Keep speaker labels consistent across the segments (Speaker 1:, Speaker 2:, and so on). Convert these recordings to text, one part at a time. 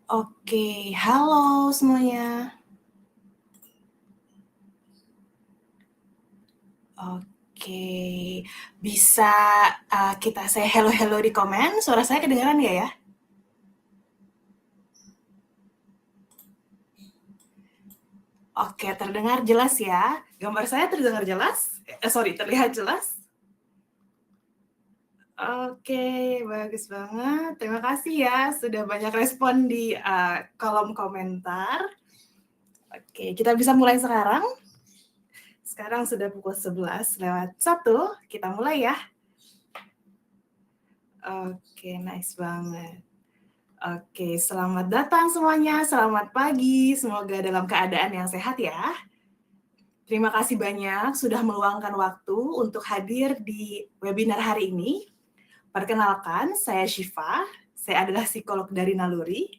Speaker 1: Oke, halo semuanya. Oke, bisa kita say hello-hello di komen? Suara saya kedengaran nggak ya? Oke, terdengar jelas ya. Gambar saya terdengar jelas? Sorry, terlihat jelas? Oke, bagus banget. Terima kasih ya sudah banyak respon di kolom komentar. Oke, kita bisa mulai sekarang. Sekarang sudah pukul 11:01, kita mulai ya. Oke, nice banget. Oke, selamat datang semuanya, selamat pagi, semoga dalam keadaan yang sehat ya. Terima kasih banyak sudah meluangkan waktu untuk hadir di webinar hari ini. Perkenalkan, saya Syifa, saya adalah psikolog dari Naluri.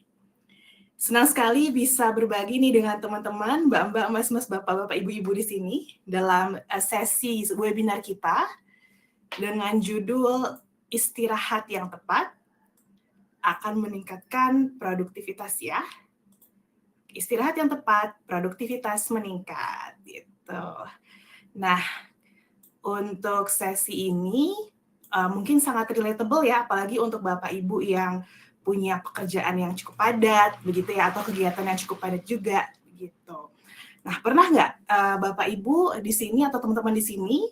Speaker 1: Senang sekali bisa berbagi nih dengan teman-teman, mbak-mbak, mas-mas, bapak-bapak, ibu-ibu di sini dalam sesi webinar kita dengan judul Istirahat yang Tepat akan meningkatkan produktivitas ya. Istirahat yang tepat, produktivitas meningkat gitu. Nah, untuk sesi ini mungkin sangat relatable ya, apalagi untuk Bapak Ibu yang punya pekerjaan yang cukup padat begitu ya, atau kegiatan yang cukup padat juga gitu. Nah, pernah nggak Bapak Ibu di sini atau teman-teman di sini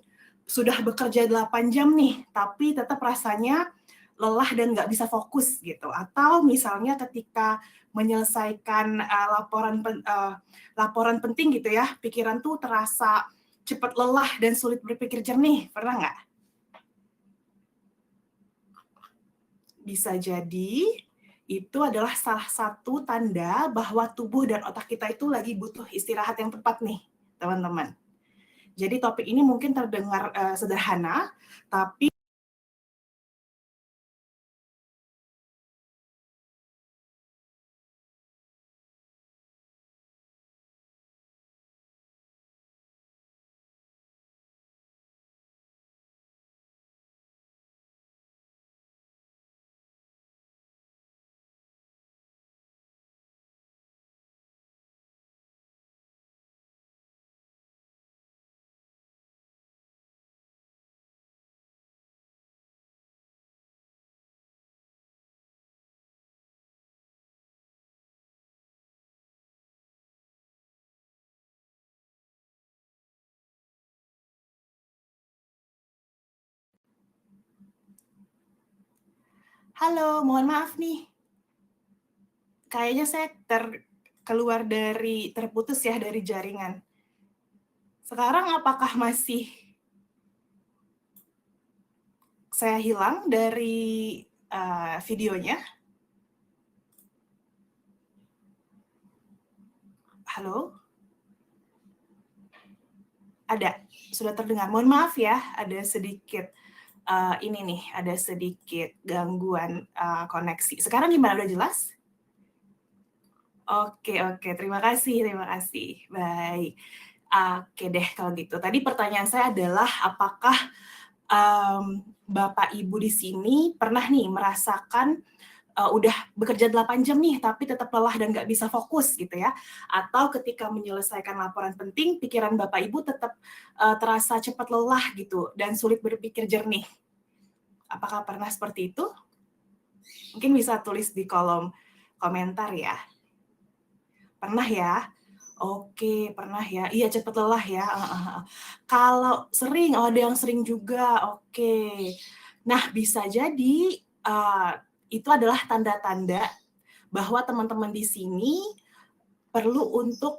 Speaker 1: sudah bekerja 8 jam nih, tapi tetap rasanya lelah dan nggak bisa fokus gitu? Atau misalnya ketika menyelesaikan laporan penting gitu ya, pikiran tuh terasa cepat lelah dan sulit berpikir jernih, pernah nggak? Bisa jadi itu adalah salah satu tanda bahwa tubuh dan otak kita itu lagi butuh istirahat yang tepat nih, teman-teman. Jadi topik ini mungkin terdengar sederhana, tapi halo, mohon maaf nih. Kayaknya saya keluar dari terputus ya dari jaringan. Sekarang apakah masih saya hilang dari videonya? Halo? Ada, sudah terdengar. Mohon maaf ya, ada sedikit ini nih, ada sedikit gangguan koneksi. Sekarang gimana, udah jelas? Oke, terima kasih, terima kasih. Baik. Oke deh kalau gitu. Tadi pertanyaan saya adalah apakah Bapak Ibu di sini pernah nih merasakan udah bekerja 8 jam nih tapi tetap lelah dan nggak bisa fokus gitu ya? Atau ketika menyelesaikan laporan penting, pikiran Bapak Ibu tetap terasa cepat lelah gitu dan sulit berpikir jernih. Apakah pernah seperti itu? Mungkin bisa tulis di kolom komentar ya. Pernah ya? Oke, pernah ya. Iya, cepet lelah ya. Kalau sering, oh ada yang sering juga. Oke. Nah, bisa jadi itu adalah tanda-tanda bahwa teman-teman di sini perlu untuk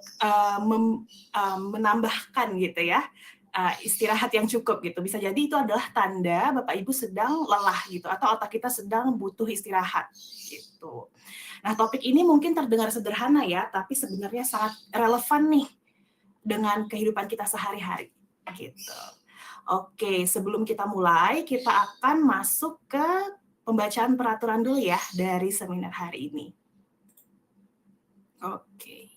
Speaker 1: menambahkan gitu ya istirahat yang cukup gitu. Bisa jadi itu adalah tanda Bapak Ibu sedang lelah gitu atau otak kita sedang butuh istirahat gitu. Nah, topik ini mungkin terdengar sederhana ya, tapi sebenarnya sangat relevan nih dengan kehidupan kita sehari-hari gitu. Oke, sebelum kita mulai, kita akan masuk ke pembacaan peraturan dulu ya dari seminar hari ini. Oke.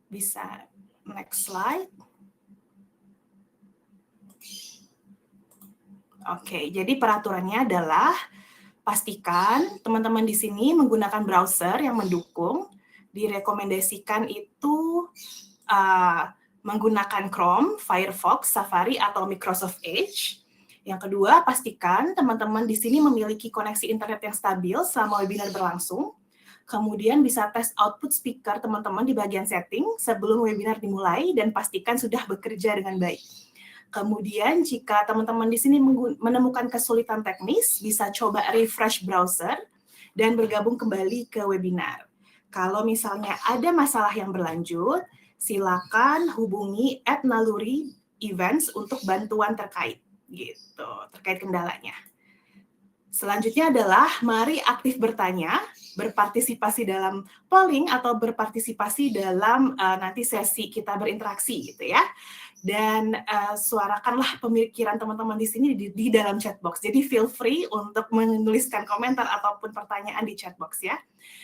Speaker 1: Bisa next slide. Oke, jadi peraturannya adalah pastikan teman-teman di sini menggunakan browser yang mendukung. Direkomendasikan itu menggunakan Chrome, Firefox, Safari, atau Microsoft Edge. Yang kedua, pastikan teman-teman di sini memiliki koneksi internet yang stabil selama webinar berlangsung. Kemudian bisa tes output speaker teman-teman di bagian setting sebelum webinar dimulai dan pastikan sudah bekerja dengan baik. Kemudian jika teman-teman di sini menemukan kesulitan teknis, bisa coba refresh browser dan bergabung kembali ke webinar. Kalau misalnya ada masalah yang berlanjut, silakan hubungi @naluri events untuk bantuan terkait kendalanya. Selanjutnya adalah mari aktif bertanya, berpartisipasi dalam polling atau berpartisipasi dalam nanti sesi kita berinteraksi gitu ya. Dan suarakanlah pemikiran teman-teman di sini di dalam chat box. Jadi feel free untuk menuliskan komentar ataupun pertanyaan di chat box ya.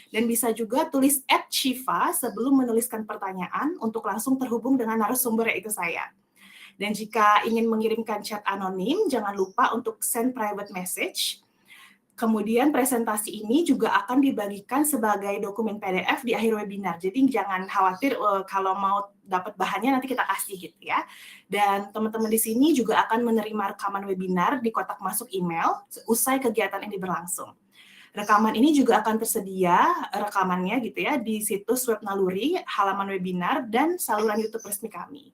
Speaker 1: Dan bisa juga tulis @Shiva sebelum menuliskan pertanyaan untuk langsung terhubung dengan narasumber yaitu saya. Dan jika ingin mengirimkan chat anonim, jangan lupa untuk send private message. Kemudian presentasi ini juga akan dibagikan sebagai dokumen PDF di akhir webinar. Jadi jangan khawatir kalau mau dapat bahannya nanti kita kasih gitu ya. Dan teman-teman di sini juga akan menerima rekaman webinar di kotak masuk email usai kegiatan ini berlangsung. Rekaman ini juga akan tersedia rekamannya gitu ya di situs web Naluri, halaman webinar, dan saluran YouTube resmi kami.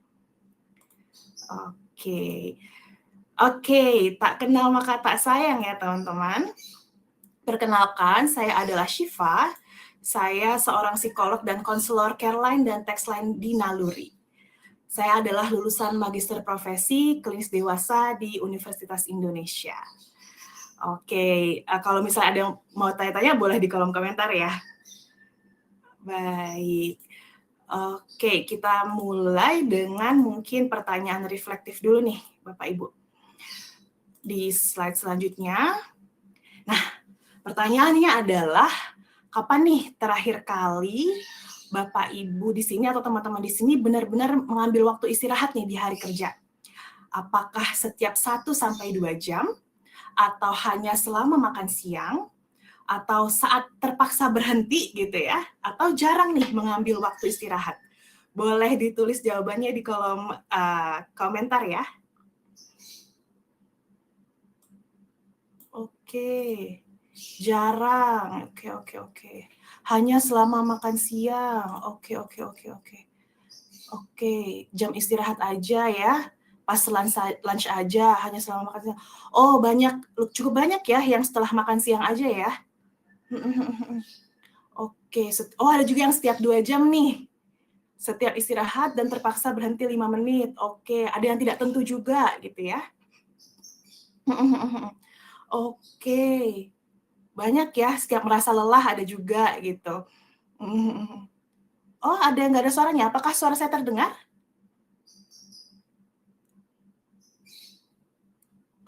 Speaker 1: Oke, tak kenal maka tak sayang ya teman-teman. Perkenalkan, saya adalah Shiva. Saya seorang psikolog dan konselor Careline dan Textline di Naluri. Saya adalah lulusan Magister Profesi Klinis Dewasa di Universitas Indonesia. Oke, kalau misalnya ada yang mau tanya-tanya boleh di kolom komentar ya. Baik. Oke, kita mulai dengan mungkin pertanyaan reflektif dulu nih, Bapak Ibu. Di slide selanjutnya. Nah, pertanyaannya adalah, kapan nih terakhir kali Bapak Ibu di sini atau teman-teman di sini benar-benar mengambil waktu istirahat nih di hari kerja? Apakah setiap 1-2 jam? Atau hanya selama makan siang? Atau saat terpaksa berhenti gitu ya? Atau jarang nih mengambil waktu istirahat? Boleh ditulis jawabannya di kolom komentar ya. Oke. Jarang. Oke. Hanya selama makan siang. Oke. Oke, jam istirahat aja ya. Pas lunch aja, hanya selama makan siang. Oh, cukup banyak ya yang setelah makan siang aja ya. Oke, ada juga yang setiap 2 jam nih. Setiap istirahat dan terpaksa berhenti 5 menit. Oke, ada yang tidak tentu juga gitu ya. Oke. Banyak ya, setiap merasa lelah ada juga gitu. Oh, ada yang nggak ada suaranya. Apakah suara saya terdengar?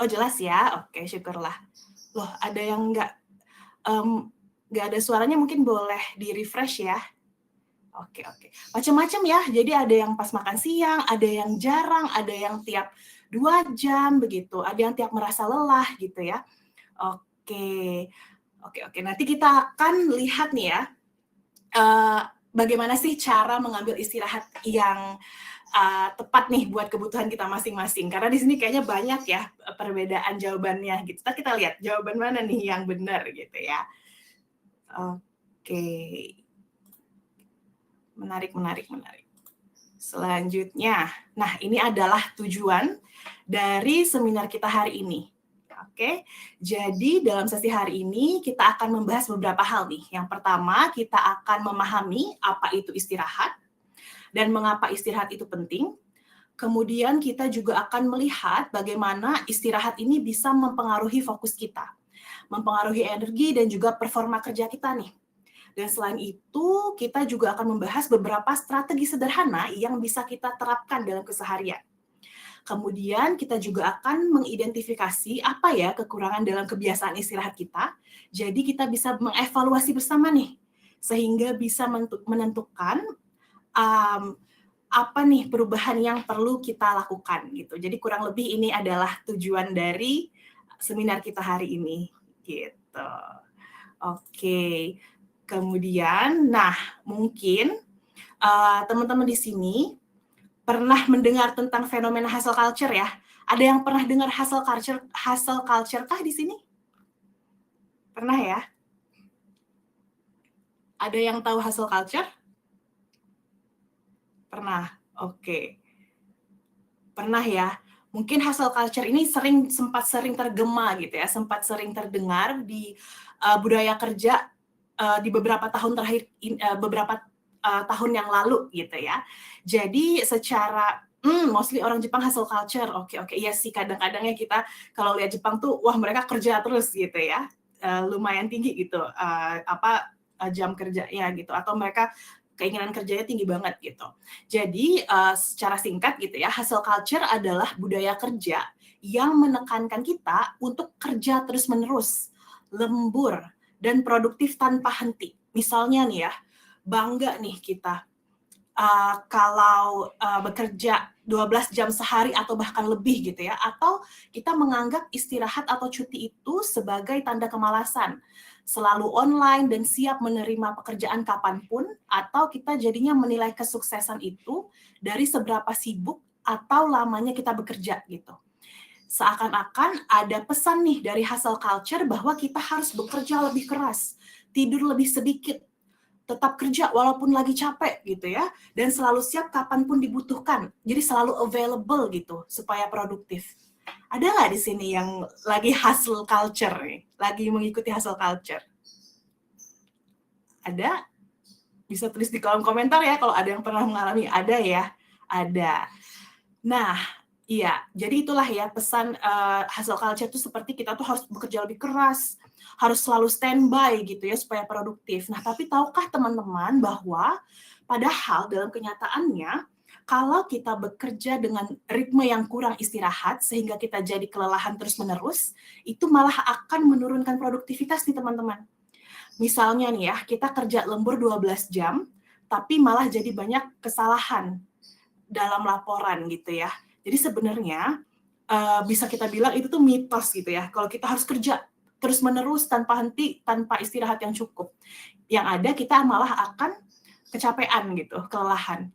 Speaker 1: Oh, jelas ya. Oke, syukurlah. Loh, ada yang nggak ada suaranya, mungkin boleh di-refresh ya. Oke. Macam-macam ya. Jadi ada yang pas makan siang, ada yang jarang, ada yang tiap 2 jam begitu, ada yang tiap merasa lelah gitu ya. Oke. Nanti kita akan lihat nih ya, bagaimana sih cara mengambil istirahat yang tepat nih buat kebutuhan kita masing-masing. Karena di sini kayaknya banyak ya perbedaan jawabannya gitu. Kita lihat jawaban mana nih yang benar gitu ya. Oke. Menarik. Selanjutnya, nah ini adalah tujuan dari seminar kita hari ini. Oke, jadi dalam sesi hari ini kita akan membahas beberapa hal nih. Yang pertama, kita akan memahami apa itu istirahat dan mengapa istirahat itu penting. Kemudian kita juga akan melihat bagaimana istirahat ini bisa mempengaruhi fokus kita, mempengaruhi energi dan juga performa kerja kita nih. Dan selain itu, kita juga akan membahas beberapa strategi sederhana yang bisa kita terapkan dalam keseharian. Kemudian kita juga akan mengidentifikasi apa ya kekurangan dalam kebiasaan istirahat kita. Jadi kita bisa mengevaluasi bersama nih, sehingga bisa menentukan apa nih perubahan yang perlu kita lakukan gitu. Jadi kurang lebih ini adalah tujuan dari seminar kita hari ini. Gitu. gitu. Oke. Kemudian, nah mungkin teman-teman di sini pernah mendengar tentang fenomena hustle culture ya? Ada yang pernah dengar hustle culture kah di sini? Pernah ya? Ada yang tahu hustle culture? Pernah. Oke. Pernah ya. Mungkin hustle culture ini sempat sering tergema gitu ya, sempat sering terdengar di budaya kerja di beberapa tahun terakhir, beberapa tahun yang lalu gitu ya. Jadi secara mostly orang Jepang hustle culture. Oke, iya sih, kadang-kadangnya kita kalau lihat Jepang tuh wah mereka kerja terus gitu ya. Lumayan tinggi gitu jam kerjanya gitu, atau mereka keinginan kerjanya tinggi banget gitu. Jadi secara singkat gitu ya, hustle culture adalah budaya kerja yang menekankan kita untuk kerja terus-menerus, lembur, dan produktif tanpa henti. Misalnya nih ya, bangga nih kita kalau bekerja 12 jam sehari atau bahkan lebih gitu ya, atau kita menganggap istirahat atau cuti itu sebagai tanda kemalasan, selalu online dan siap menerima pekerjaan kapanpun, atau kita jadinya menilai kesuksesan itu dari seberapa sibuk atau lamanya kita bekerja gitu. Seakan-akan ada pesan nih dari hustle culture bahwa kita harus bekerja lebih keras, tidur lebih sedikit, tetap kerja walaupun lagi capek gitu ya, dan selalu siap kapanpun dibutuhkan. Jadi selalu available gitu supaya produktif. Ada nggak di sini yang lagi hustle culture nih, lagi mengikuti hustle culture? Ada? Bisa tulis di kolom komentar ya kalau ada yang pernah mengalami. Ada ya? Ada. Nah, iya, jadi itulah ya pesan hustle culture itu seperti kita tuh harus bekerja lebih keras, harus selalu standby gitu ya supaya produktif. Nah, tapi tahukah teman-teman bahwa padahal dalam kenyataannya kalau kita bekerja dengan ritme yang kurang istirahat sehingga kita jadi kelelahan terus-menerus, itu malah akan menurunkan produktivitas nih teman-teman. Misalnya nih ya, kita kerja lembur 12 jam, tapi malah jadi banyak kesalahan dalam laporan gitu ya. Jadi sebenarnya bisa kita bilang itu tuh mitos gitu ya. Kalau kita harus kerja terus-menerus tanpa henti, tanpa istirahat yang cukup. Yang ada kita malah akan kecapean gitu, kelelahan.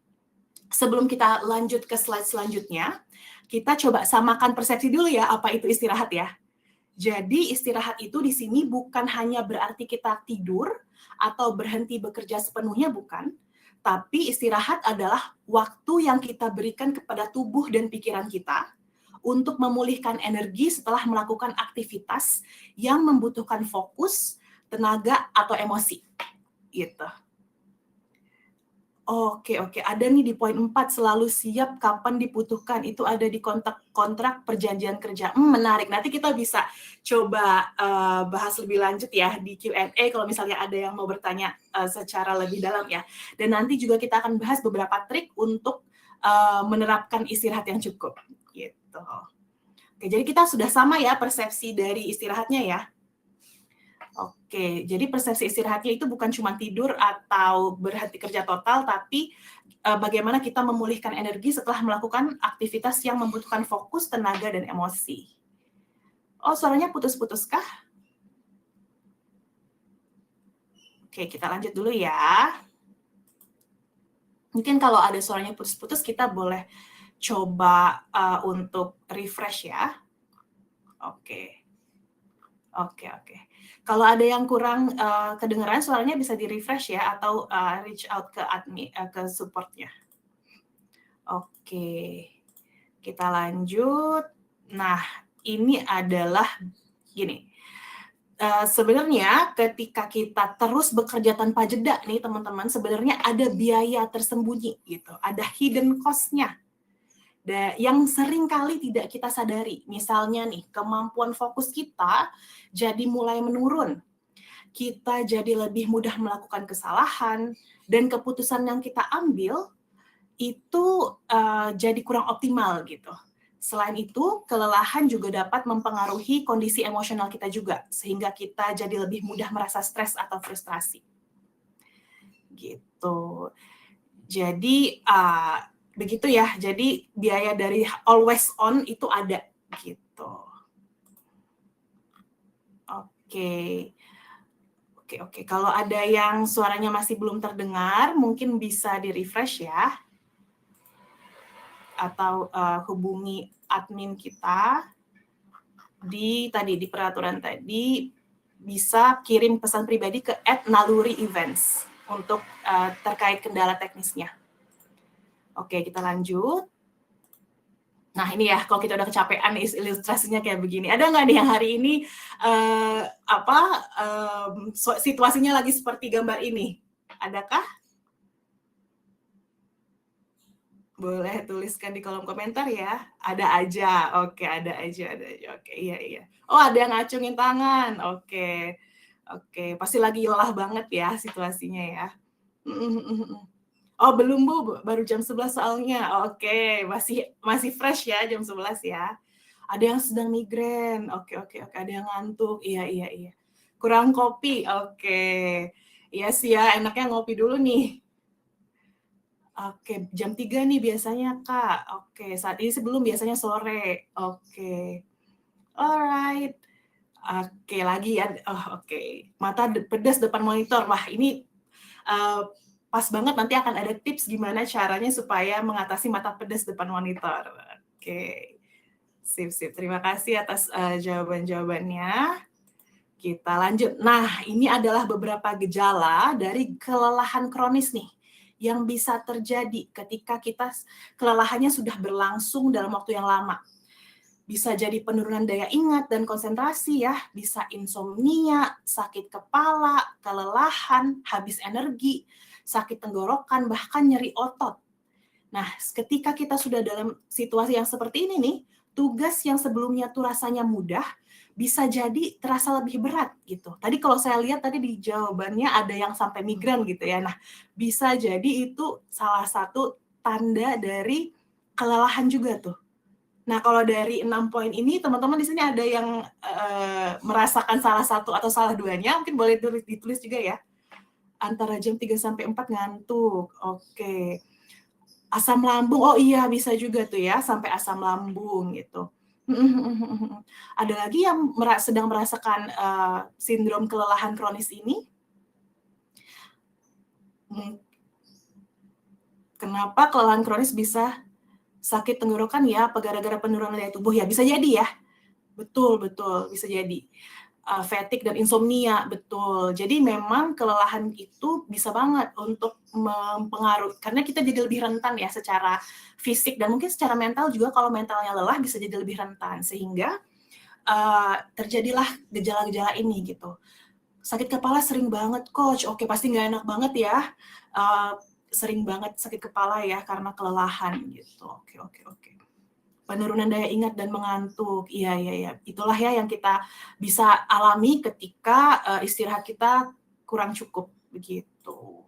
Speaker 1: Sebelum kita lanjut ke slide selanjutnya, kita coba samakan persepsi dulu ya apa itu istirahat ya. Jadi istirahat itu di sini bukan hanya berarti kita tidur atau berhenti bekerja sepenuhnya, bukan. Tapi istirahat adalah waktu yang kita berikan kepada tubuh dan pikiran kita untuk memulihkan energi setelah melakukan aktivitas yang membutuhkan fokus, tenaga, atau emosi. Gitu. Oke, ada nih di poin 4, selalu siap kapan dibutuhkan. Itu ada di kontrak perjanjian kerja. Menarik. Nanti kita bisa coba bahas lebih lanjut ya di Q&A kalau misalnya ada yang mau bertanya secara lebih dalam ya. Dan nanti juga kita akan bahas beberapa trik untuk menerapkan istirahat yang cukup. Gitu. Oke, jadi kita sudah sama ya persepsi dari istirahatnya ya. Oke, jadi persepsi istirahatnya itu bukan cuma tidur atau berhenti kerja total, tapi bagaimana kita memulihkan energi setelah melakukan aktivitas yang membutuhkan fokus, tenaga, dan emosi. Oh, suaranya putus-putus kah? Oke, kita lanjut dulu ya. Mungkin kalau ada suaranya putus-putus, kita boleh coba untuk refresh ya. Oke. Kalau ada yang kurang kedengeran suaranya bisa di-refresh ya, atau reach out ke admin, ke support-nya. Oke, kita lanjut. Nah, ini adalah gini. Sebenarnya ketika kita terus bekerja tanpa jeda nih teman-teman, sebenarnya ada biaya tersembunyi gitu, ada hidden cost-nya yang sering kali tidak kita sadari. Misalnya nih, kemampuan fokus kita jadi mulai menurun. Kita jadi lebih mudah melakukan kesalahan, dan keputusan yang kita ambil itu jadi kurang optimal gitu. Selain itu, kelelahan juga dapat mempengaruhi kondisi emosional kita juga, sehingga kita jadi lebih mudah merasa stres atau frustrasi. Gitu. Jadi begitu ya. Jadi biaya dari always on itu ada gitu. Oke. Kalau ada yang suaranya masih belum terdengar, mungkin bisa di-refresh ya. Atau hubungi admin kita di peraturan tadi, bisa kirim pesan pribadi ke @naluri-events untuk terkait kendala teknisnya. Oke, kita lanjut. Nah ini ya, kalau kita udah kecapean ilustrasinya kayak begini. Ada nggak nih yang hari ini situasinya lagi seperti gambar ini? Adakah? Boleh tuliskan di kolom komentar ya. Ada aja. Oke, ada aja. Oke, iya. Oh, ada yang ngacungin tangan. Oke. Pasti lagi lelah banget ya situasinya ya. Oh, belum Bu, baru jam 11 soalnya. Oke, masih fresh ya jam 11 ya. Ada yang sedang migrain. Oke. Ada yang ngantuk. Iya. Kurang kopi. Oke. Iya sih ya, enaknya ngopi dulu nih. Oke, jam 3 nih biasanya, Kak. Oke, saat ini sebelum biasanya sore. Oke. Alright. Oke, lagi ya. Oke. Mata pedas depan monitor. Wah, ini pas banget, nanti akan ada tips gimana caranya supaya mengatasi mata pedas depan monitor. Oke. Sip. Terima kasih atas jawaban-jawabannya. Kita lanjut. Nah, ini adalah beberapa gejala dari kelelahan kronis nih yang bisa terjadi ketika kita kelelahannya sudah berlangsung dalam waktu yang lama. Bisa jadi penurunan daya ingat dan konsentrasi ya, bisa insomnia, sakit kepala, kelelahan, habis energi, sakit tenggorokan, bahkan nyeri otot. Nah, ketika kita sudah dalam situasi yang seperti ini nih, tugas yang sebelumnya tuh rasanya mudah, bisa jadi terasa lebih berat gitu. Tadi kalau saya lihat tadi di jawabannya ada yang sampai migran gitu ya. Nah, bisa jadi itu salah satu tanda dari kelelahan juga tuh. Nah, kalau dari 6 poin ini, teman-teman di sini ada yang merasakan salah satu atau salah duanya, mungkin boleh ditulis juga ya. Antara jam 3 sampai 4 ngantuk. Oke. Asam lambung, oh iya bisa juga tuh ya, sampai asam lambung gitu. Ada lagi yang sedang merasakan sindrom kelelahan kronis ini? Kenapa kelelahan kronis bisa sakit tenggorokan ya? Apa gara-gara penurunan daya tubuh ya? Bisa jadi ya. Betul, bisa jadi. Fatigue dan insomnia, betul. Jadi memang kelelahan itu bisa banget untuk mempengaruhi, karena kita jadi lebih rentan ya secara fisik dan mungkin secara mental juga. Kalau mentalnya lelah bisa jadi lebih rentan, sehingga terjadilah gejala-gejala ini gitu. Sakit kepala sering banget, Coach. Oke, pasti nggak enak banget ya. Sering banget sakit kepala ya karena kelelahan gitu. Oke. Penurunan daya ingat dan mengantuk. Iya. Itulah ya yang kita bisa alami ketika istirahat kita kurang cukup begitu.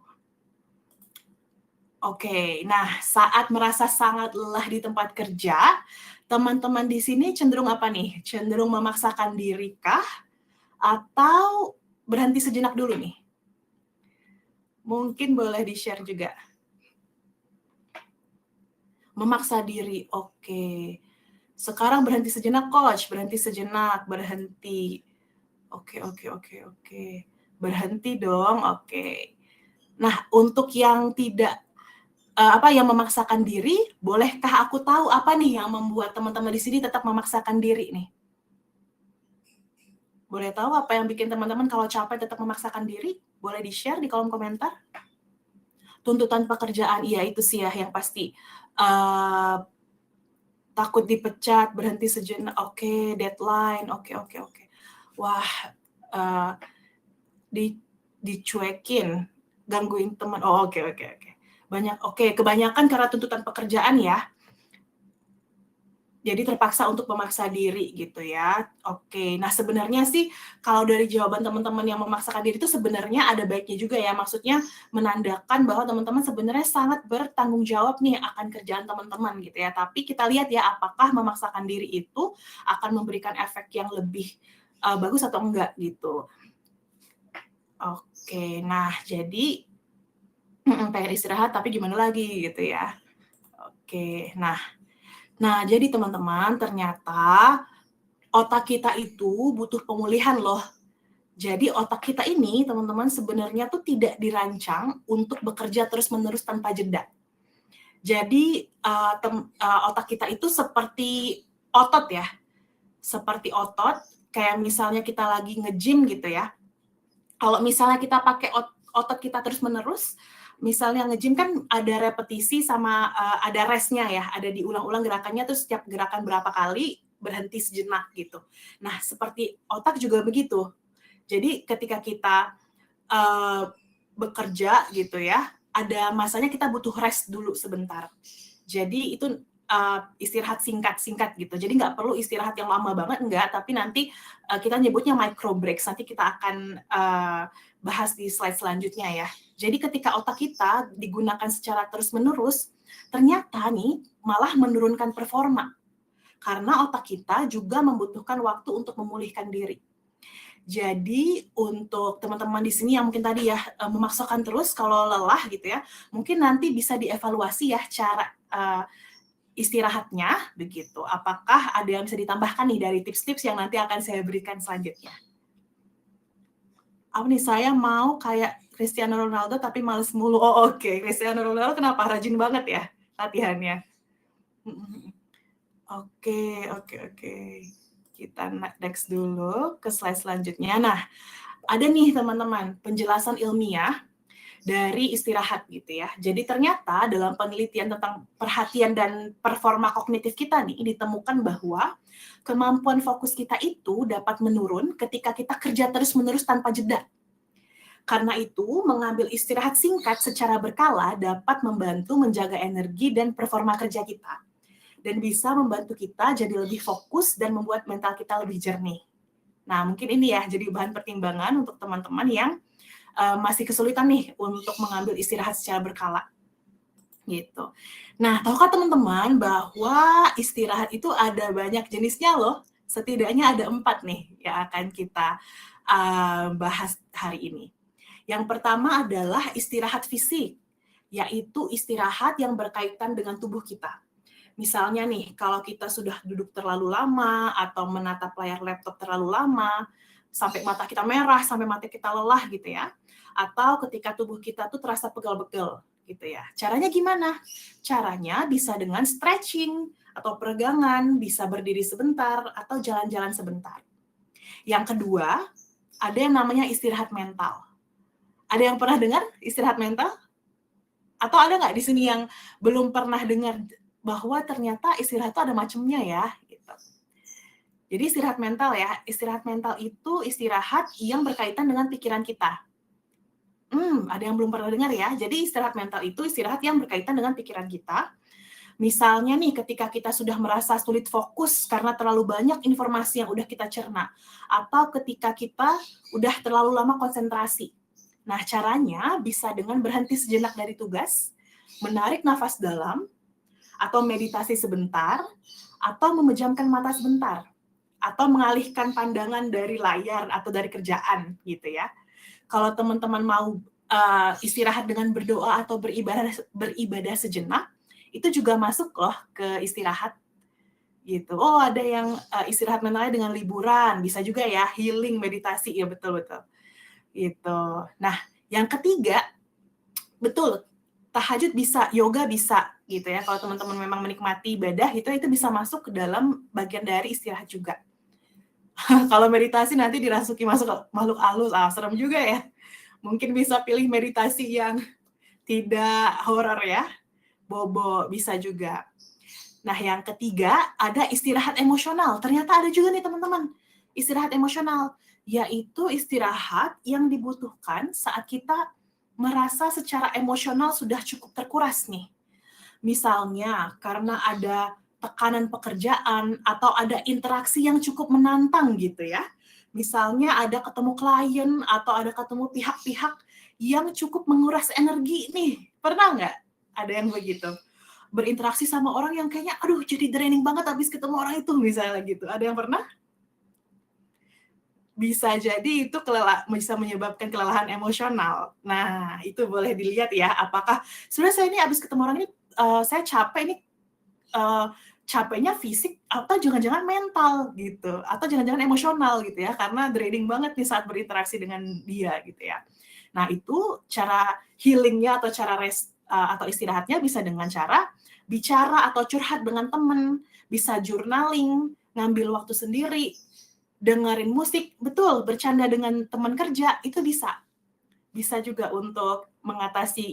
Speaker 1: Oke, nah saat merasa sangat lelah di tempat kerja, teman-teman di sini cenderung apa nih? Cenderung memaksakan diri kah? Atau berhenti sejenak dulu nih? Mungkin boleh di-share juga. Memaksa diri, oke. Sekarang berhenti sejenak, Coach. Berhenti sejenak. Oke. Berhenti dong, oke. Nah, untuk yang tidak, yang memaksakan diri, bolehkah aku tahu apa nih yang membuat teman-teman di sini tetap memaksakan diri nih? Boleh tahu apa yang bikin teman-teman kalau capek tetap memaksakan diri? Boleh di-share di kolom komentar? Tuntutan pekerjaan, iya itu sih ya yang pasti. Takut dipecat, berhenti sejenak, oke, deadline, oke. Wah, dicuekin, gangguin teman, oke. Kebanyakan karena tuntutan pekerjaan ya. Jadi terpaksa untuk memaksa diri gitu ya. Oke, nah sebenarnya sih kalau dari jawaban teman-teman yang memaksakan diri itu sebenarnya ada baiknya juga ya. Maksudnya menandakan bahwa teman-teman sebenarnya sangat bertanggung jawab nih akan kerjaan teman-teman gitu ya. Tapi kita lihat ya apakah memaksakan diri itu akan memberikan efek yang lebih bagus atau enggak gitu. Oke, nah jadi pengen istirahat tapi gimana lagi gitu ya. Oke, Nah, jadi teman-teman, ternyata otak kita itu butuh pemulihan loh. Jadi otak kita ini, teman-teman, sebenarnya tuh tidak dirancang untuk bekerja terus-menerus tanpa jeda. Jadi otak kita itu seperti otot ya, seperti otot. Kayak misalnya kita lagi nge-gym gitu ya. Kalau misalnya kita pakai otot kita terus-menerus, misalnya nge-gym kan ada repetisi sama ada rest-nya ya, ada diulang-ulang gerakannya, terus setiap gerakan berapa kali berhenti sejenak gitu. Nah, seperti otak juga begitu. Jadi ketika kita bekerja gitu ya, ada masanya kita butuh rest dulu sebentar. Jadi itu istirahat singkat-singkat gitu. Jadi nggak perlu istirahat yang lama banget, enggak. Tapi nanti kita nyebutnya micro breaks. Nanti kita akan bahas di slide selanjutnya ya. Jadi ketika otak kita digunakan secara terus-menerus, ternyata nih malah menurunkan performa. Karena otak kita juga membutuhkan waktu untuk memulihkan diri. Jadi untuk teman-teman di sini yang mungkin tadi ya memaksakan terus kalau lelah gitu ya, mungkin nanti bisa dievaluasi ya cara istirahatnya begitu. Apakah ada yang bisa ditambahkan nih dari tips-tips yang nanti akan saya berikan selanjutnya? Apa nih, saya mau kayak Cristiano Ronaldo tapi males mulu. Oh oke, Cristiano Ronaldo kenapa rajin banget ya latihannya? Oke. Kita next dulu ke slide selanjutnya. Nah, ada nih teman-teman penjelasan ilmiah dari istirahat gitu ya. Jadi ternyata dalam penelitian tentang perhatian dan performa kognitif kita nih ditemukan bahwa kemampuan fokus kita itu dapat menurun ketika kita kerja terus-menerus tanpa jeda. Karena itu, mengambil istirahat singkat secara berkala dapat membantu menjaga energi dan performa kerja kita. Dan bisa membantu kita jadi lebih fokus dan membuat mental kita lebih jernih. Nah, mungkin ini ya jadi bahan pertimbangan untuk teman-teman yang masih kesulitan nih untuk mengambil istirahat secara berkala. Gitu. Nah, tahukah teman-teman bahwa istirahat itu ada banyak jenisnya loh. Setidaknya ada 4 nih yang akan kita bahas hari ini. Yang pertama adalah istirahat fisik, yaitu istirahat yang berkaitan dengan tubuh kita. Misalnya nih, kalau kita sudah duduk terlalu lama atau menatap layar laptop terlalu lama, sampai mata kita merah, sampai mata kita lelah gitu ya. Atau ketika tubuh kita tuh terasa pegal-pegal gitu ya. Caranya gimana? Caranya bisa dengan stretching atau peregangan, bisa berdiri sebentar atau jalan-jalan sebentar. Yang kedua, ada yang namanya istirahat mental. Ada yang pernah dengar istirahat mental? Atau ada nggak di sini yang belum pernah dengar bahwa ternyata istirahat itu ada macamnya ya, gitu. Jadi istirahat mental itu istirahat yang berkaitan dengan pikiran kita. Ada yang belum pernah dengar ya. Jadi istirahat mental itu istirahat yang berkaitan dengan pikiran kita. Misalnya nih ketika kita sudah merasa sulit fokus karena terlalu banyak informasi yang udah kita cerna. Atau ketika kita udah terlalu lama konsentrasi. Nah, caranya bisa dengan berhenti sejenak dari tugas, menarik nafas dalam, atau meditasi sebentar, atau memejamkan mata sebentar, atau mengalihkan pandangan dari layar atau dari kerjaan gitu ya. Kalau teman-teman mau istirahat dengan berdoa atau beribadah sejenak, itu juga masuk loh ke istirahat gitu. Oh, ada yang istirahat mentalnya dengan liburan, bisa juga ya, healing, meditasi, ya betul-betul. Gitu. Nah, yang ketiga, betul, tahajud bisa, yoga bisa gitu ya. Kalau teman-teman memang menikmati ibadah itu bisa masuk ke dalam bagian dari istirahat juga. Kalau meditasi nanti dirasuki masuk makhluk halus, serem juga ya. Mungkin bisa pilih meditasi yang tidak horor ya. Bobo bisa juga. Nah, yang ketiga ada istirahat emosional. Ternyata ada juga nih teman-teman. Istirahat emosional, yaitu istirahat yang dibutuhkan saat kita merasa secara emosional sudah cukup terkuras nih. Misalnya karena ada tekanan pekerjaan atau ada interaksi yang cukup menantang gitu ya. Misalnya ada ketemu klien atau ada ketemu pihak-pihak yang cukup menguras energi nih. Pernah nggak ada yang begitu? Berinteraksi sama orang yang kayaknya aduh jadi draining banget habis ketemu orang itu misalnya gitu. Ada yang pernah? Bisa jadi itu bisa menyebabkan kelelahan emosional. Nah, itu boleh dilihat ya, apakah sebenarnya saya ini habis ketemu orang ini, saya capek nih, capeknya fisik atau jangan-jangan mental gitu, atau jangan-jangan emosional gitu ya, karena draining banget nih saat berinteraksi dengan dia gitu ya. Nah itu cara healing-nya atau cara atau istirahatnya bisa dengan cara bicara atau curhat dengan temen, bisa journaling, ngambil waktu sendiri, dengerin musik, betul, bercanda dengan teman kerja, itu bisa. Bisa juga untuk mengatasi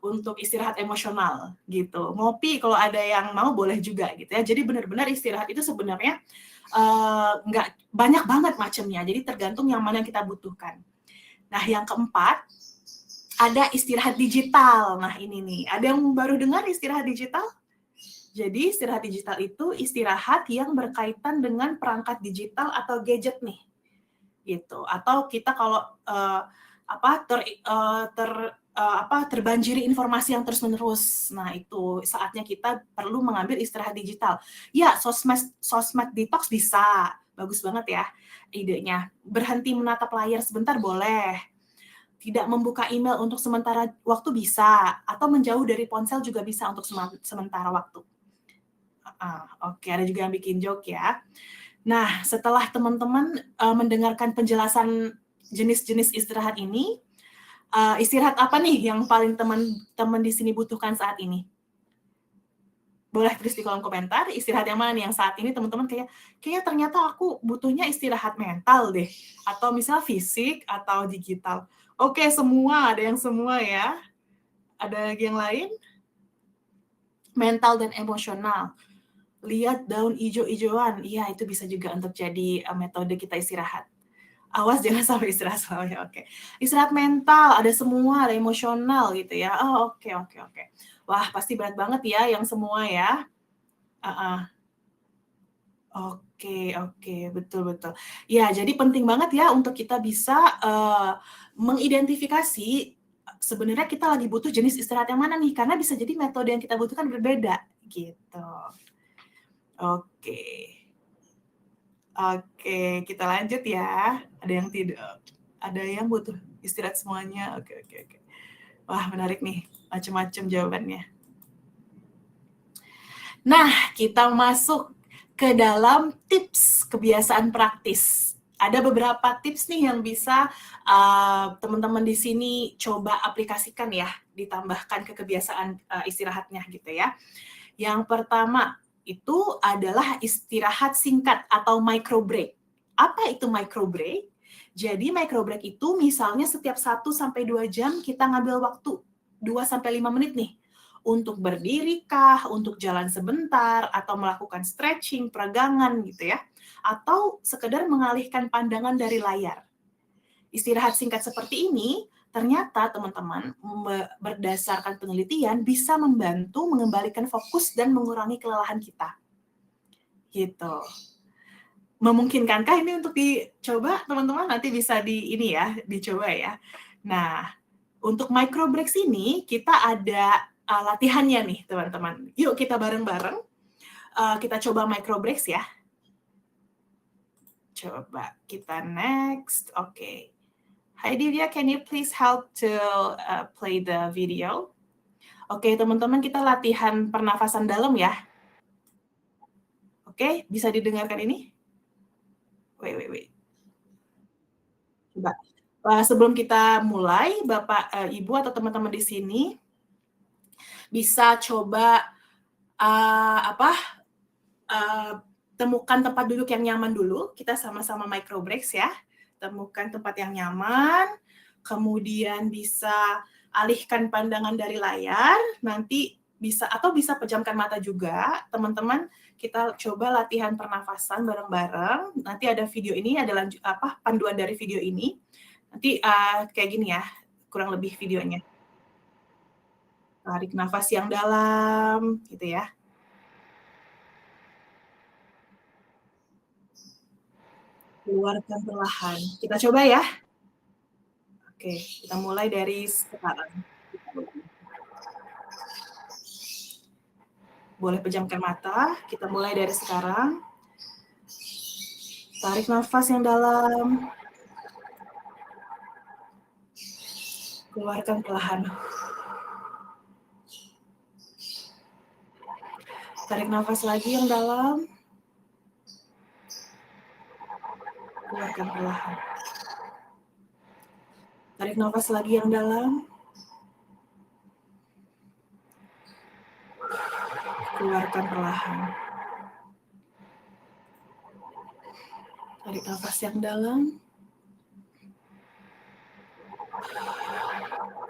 Speaker 1: untuk istirahat emosional gitu. Ngopi kalau ada yang mau boleh juga gitu ya. Jadi benar-benar istirahat itu sebenarnya nggak banyak banget macamnya. Jadi tergantung yang mana yang kita butuhkan. Nah, yang keempat ada istirahat digital. Nah, ini nih. Ada yang baru dengar istirahat digital? Jadi istirahat digital itu istirahat yang berkaitan dengan perangkat digital atau gadget nih, gitu. Atau kita kalau terbanjiri informasi yang terus-menerus. Nah, itu saatnya kita perlu mengambil istirahat digital. Ya, sosmed detox bisa. Bagus banget ya idenya. Berhenti menatap layar sebentar boleh. Tidak membuka email untuk sementara waktu bisa. Atau menjauh dari ponsel juga bisa untuk sementara waktu. Oke, ada juga yang bikin joke ya. Nah, setelah teman-teman mendengarkan penjelasan jenis-jenis istirahat ini, istirahat apa nih yang paling teman-teman di sini butuhkan saat ini? Boleh tulis di kolom komentar, istirahat yang mana nih yang saat ini teman-teman kayaknya ternyata aku butuhnya istirahat mental deh. Atau misalnya fisik atau digital. Oke, semua, ada yang semua ya. Ada lagi yang lain? Mental dan emosional. Lihat daun ijo-ijoan, iya itu bisa juga untuk jadi metode kita istirahat. Awas jangan sampai istirahat selamanya, oke. Istirahat mental, ada semua, ada emosional gitu ya. Oh, oke. Wah, pasti berat banget ya yang semua ya. Oke, betul. Ya, jadi penting banget ya untuk kita bisa mengidentifikasi sebenarnya kita lagi butuh jenis istirahat yang mana nih, karena bisa jadi metode yang kita butuhkan berbeda gitu. Oke. Oke, kita lanjut ya. Ada yang tidak, ada yang butuh istirahat semuanya. Oke. Wah, menarik nih, macam-macam jawabannya. Nah, kita masuk ke dalam tips kebiasaan praktis. Ada beberapa tips nih yang bisa teman-teman di sini coba aplikasikan ya, ditambahkan ke kebiasaan istirahatnya gitu ya. Yang pertama itu adalah istirahat singkat atau micro break. Apa itu micro break? Jadi micro break itu misalnya setiap 1 sampai 2 jam kita ngambil waktu 2 sampai 5 menit nih untuk berdiri kah, untuk jalan sebentar atau melakukan stretching, peregangan gitu ya. Atau sekedar mengalihkan pandangan dari layar. Istirahat singkat seperti ini ternyata teman-teman berdasarkan penelitian bisa membantu mengembalikan fokus dan mengurangi kelelahan kita. Gitu. Memungkinkankah ini untuk dicoba teman-teman? Nanti bisa dicoba ya. Nah, untuk micro breaks ini kita ada latihannya nih teman-teman. Yuk kita bareng-bareng kita coba micro breaks ya. Coba kita next. Oke. Hi Divya, can you please help to play the video? Oke, teman-teman kita latihan pernafasan dalam ya. Oke, bisa didengarkan ini? Wait. Coba. Sebelum kita mulai, Bapak, Ibu atau teman-teman di sini bisa coba temukan tempat duduk yang nyaman dulu. Kita sama-sama micro breaks ya. Temukan tempat yang nyaman, kemudian bisa alihkan pandangan dari layar, nanti bisa pejamkan mata juga. Teman-teman, kita coba latihan pernafasan bareng-bareng. Nanti ada video ini, ada panduan dari video ini. Nanti kayak gini ya, kurang lebih videonya. Tarik nafas yang dalam, gitu ya. Keluarkan perlahan. Kita coba ya. Oke, kita mulai dari sekarang. Boleh pejamkan mata, kita mulai dari sekarang. Tarik nafas yang dalam. Keluarkan perlahan. Tarik nafas lagi yang dalam. Keluarkan perlahan. Tarik nafas lagi yang dalam. Keluarkan perlahan. Tarik nafas yang dalam.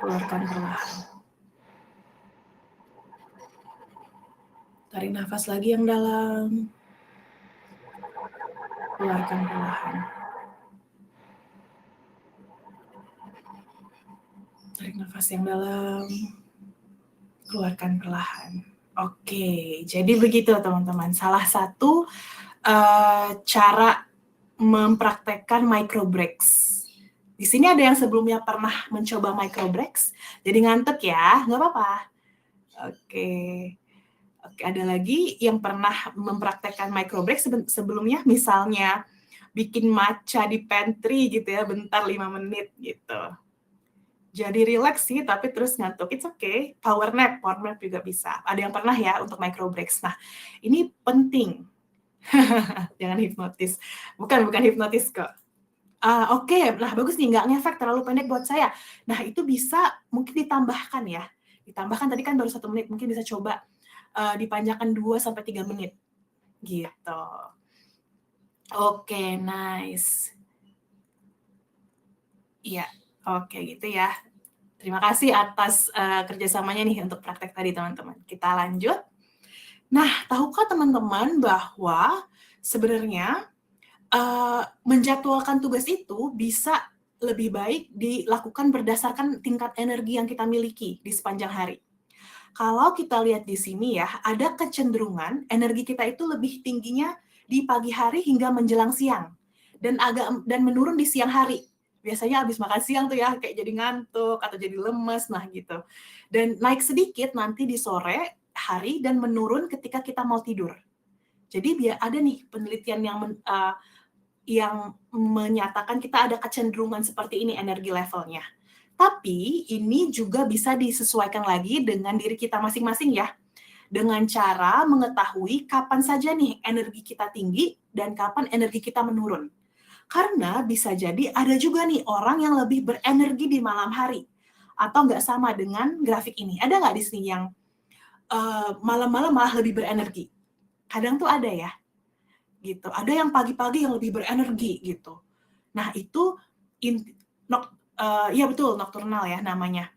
Speaker 1: Keluarkan perlahan. Tarik nafas lagi yang dalam. Keluarkan perlahan. Tarik nafas yang dalam. Keluarkan perlahan. Oke, jadi begitu teman-teman. Salah satu cara mempraktekkan micro breaks. Di sini ada yang sebelumnya pernah mencoba micro breaks, jadi ngantuk ya, nggak apa-apa. Oke, ada lagi yang pernah mempraktekkan micro breaks sebelumnya, misalnya bikin matcha di pantry gitu ya, bentar 5 menit gitu. Jadi relax sih, tapi terus ngantuk, it's okay. Power nap juga bisa. Ada yang pernah ya untuk micro breaks. Nah, ini penting. Jangan hipnotis. Bukan hipnotis kok. Oke, nah bagus nih, nggak ngefek terlalu pendek buat saya. Nah, itu bisa mungkin ditambahkan ya. Ditambahkan tadi kan baru 1 menit, mungkin bisa coba dipanjangkan 2-3 menit. Gitu. Oke, nice. Iya, oke gitu ya. Terima kasih atas kerjasamanya nih untuk praktek tadi teman-teman. Kita lanjut. Nah, tahukah teman-teman bahwa sebenarnya menjadwalkan tugas itu bisa lebih baik dilakukan berdasarkan tingkat energi yang kita miliki di sepanjang hari. Kalau kita lihat di sini ya, ada kecenderungan energi kita itu lebih tingginya di pagi hari hingga menjelang siang dan menurun di siang hari. Biasanya habis makan siang tuh ya kayak jadi ngantuk atau jadi lemes, nah gitu. Dan naik sedikit nanti di sore hari dan menurun ketika kita mau tidur. Jadi ada nih penelitian yang menyatakan kita ada kecenderungan seperti ini energi levelnya. Tapi ini juga bisa disesuaikan lagi dengan diri kita masing-masing ya. Dengan cara mengetahui kapan saja nih energi kita tinggi dan kapan energi kita menurun. Karena bisa jadi ada juga nih orang yang lebih berenergi di malam hari. Atau nggak sama dengan grafik ini. Ada nggak di sini yang malam-malam malah lebih berenergi? Kadang tuh ada ya. Gitu. Ada yang pagi-pagi yang lebih berenergi gitu. Nah, itu ya betul nokturnal ya namanya.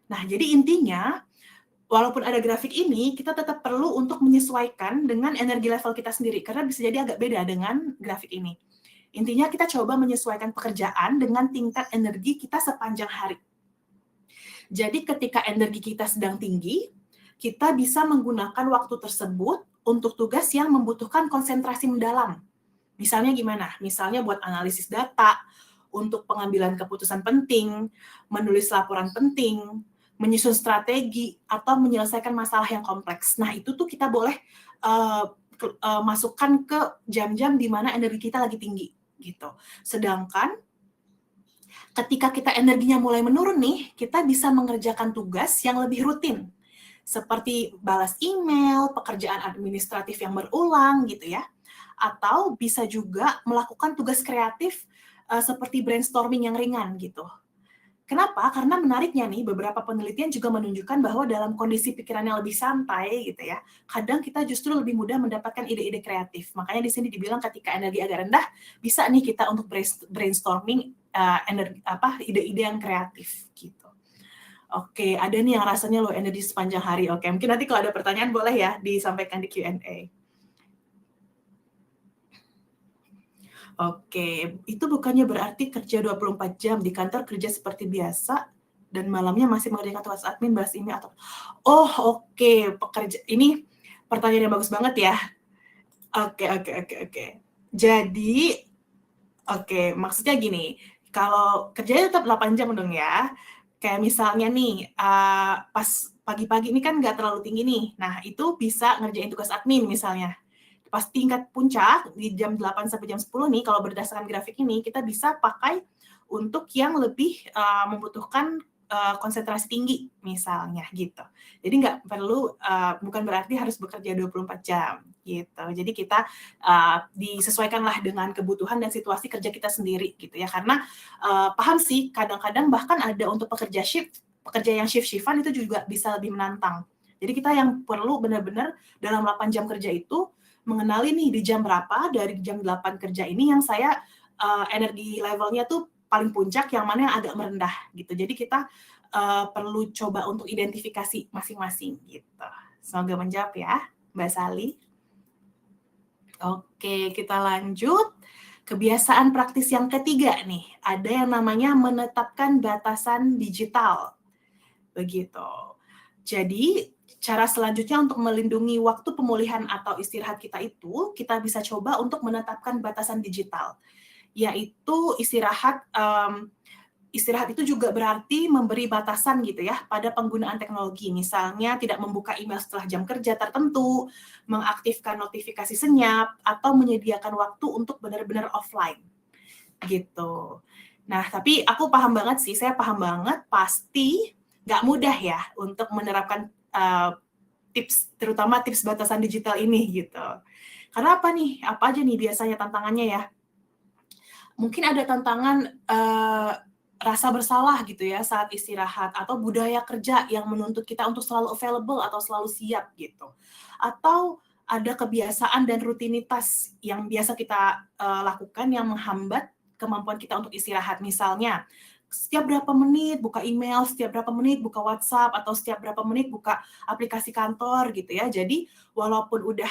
Speaker 1: Nah, jadi intinya walaupun ada grafik ini, kita tetap perlu untuk menyesuaikan dengan energi level kita sendiri karena bisa jadi agak beda dengan grafik ini. Intinya kita coba menyesuaikan pekerjaan dengan tingkat energi kita sepanjang hari. Jadi ketika energi kita sedang tinggi, kita bisa menggunakan waktu tersebut untuk tugas yang membutuhkan konsentrasi mendalam. Misalnya gimana? Misalnya buat analisis data, untuk pengambilan keputusan penting, menulis laporan penting, menyusun strategi, atau menyelesaikan masalah yang kompleks. Nah, itu tuh kita boleh masukkan ke jam-jam di mana energi kita lagi tinggi. Gitu. Sedangkan ketika kita energinya mulai menurun nih, kita bisa mengerjakan tugas yang lebih rutin. Seperti balas email, pekerjaan administratif yang berulang gitu ya. Atau bisa juga melakukan tugas kreatif seperti brainstorming yang ringan gitu. Kenapa? Karena menariknya nih, beberapa penelitian juga menunjukkan bahwa dalam kondisi pikiran yang lebih santai gitu ya, kadang kita justru lebih mudah mendapatkan ide-ide kreatif. Makanya di sini dibilang ketika energi agak rendah, bisa nih kita untuk brainstorming ide-ide yang kreatif gitu. Oke, ada nih yang rasanya low energy sepanjang hari. Oke, mungkin nanti kalau ada pertanyaan boleh ya disampaikan di Q&A. Oke, itu bukannya berarti kerja 24 jam di kantor kerja seperti biasa dan malamnya masih mengerjakan tugas admin, bahas email atau oke, pekerja ini pertanyaan yang bagus banget ya. Oke. Jadi maksudnya gini, kalau kerjanya tetap 8 jam dong ya. Kayak misalnya nih, pas pagi-pagi ini kan nggak terlalu tinggi nih. Nah, itu bisa ngerjain tugas admin misalnya. Pas tingkat puncak di jam 8 sampai jam 10 nih, kalau berdasarkan grafik ini, kita bisa pakai untuk yang lebih membutuhkan konsentrasi tinggi misalnya gitu. Jadi nggak perlu, bukan berarti harus bekerja 24 jam gitu. Jadi kita disesuaikanlah dengan kebutuhan dan situasi kerja kita sendiri gitu ya. Karena paham sih kadang-kadang bahkan ada untuk pekerja yang shift-shiftan itu juga bisa lebih menantang. Jadi kita yang perlu benar-benar dalam 8 jam kerja itu mengenali nih di jam berapa dari jam 8 kerja ini yang saya energi levelnya tuh paling puncak, yang mana yang agak merendah gitu. Jadi kita perlu coba untuk identifikasi masing-masing gitu. Semoga menjawab ya, Mbak Sali. Oke, kita lanjut. Kebiasaan praktis yang ketiga nih, ada yang namanya menetapkan batasan digital. Begitu. Jadi, cara selanjutnya untuk melindungi waktu pemulihan atau istirahat kita itu, kita bisa coba untuk menetapkan batasan digital. Yaitu istirahat itu juga berarti memberi batasan gitu ya pada penggunaan teknologi. Misalnya tidak membuka email setelah jam kerja tertentu, mengaktifkan notifikasi senyap, atau menyediakan waktu untuk benar-benar offline gitu. Nah, tapi aku paham banget sih, saya paham banget pasti nggak mudah ya untuk menerapkan tips, terutama tips batasan digital ini gitu. Karena apa nih? Apa aja nih biasanya tantangannya ya? Mungkin ada tantangan rasa bersalah gitu ya saat istirahat, atau budaya kerja yang menuntut kita untuk selalu available atau selalu siap gitu. Atau ada kebiasaan dan rutinitas yang biasa kita lakukan yang menghambat kemampuan kita untuk istirahat. Misalnya, setiap berapa menit buka email, setiap berapa menit buka WhatsApp, atau setiap berapa menit buka aplikasi kantor gitu ya. Jadi walaupun udah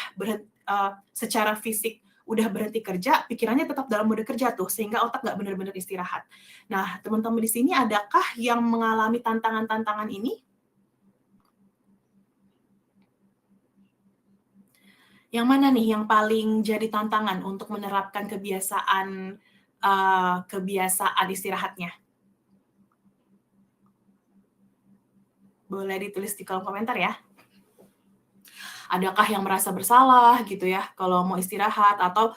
Speaker 1: secara fisik udah berhenti kerja, pikirannya tetap dalam mode kerja tuh, sehingga otak nggak benar-benar istirahat. Nah, teman-teman di sini adakah yang mengalami tantangan-tantangan ini? Yang mana nih yang paling jadi tantangan untuk menerapkan kebiasaan istirahatnya? Boleh ditulis di kolom komentar ya. Adakah yang merasa bersalah gitu ya kalau mau istirahat, atau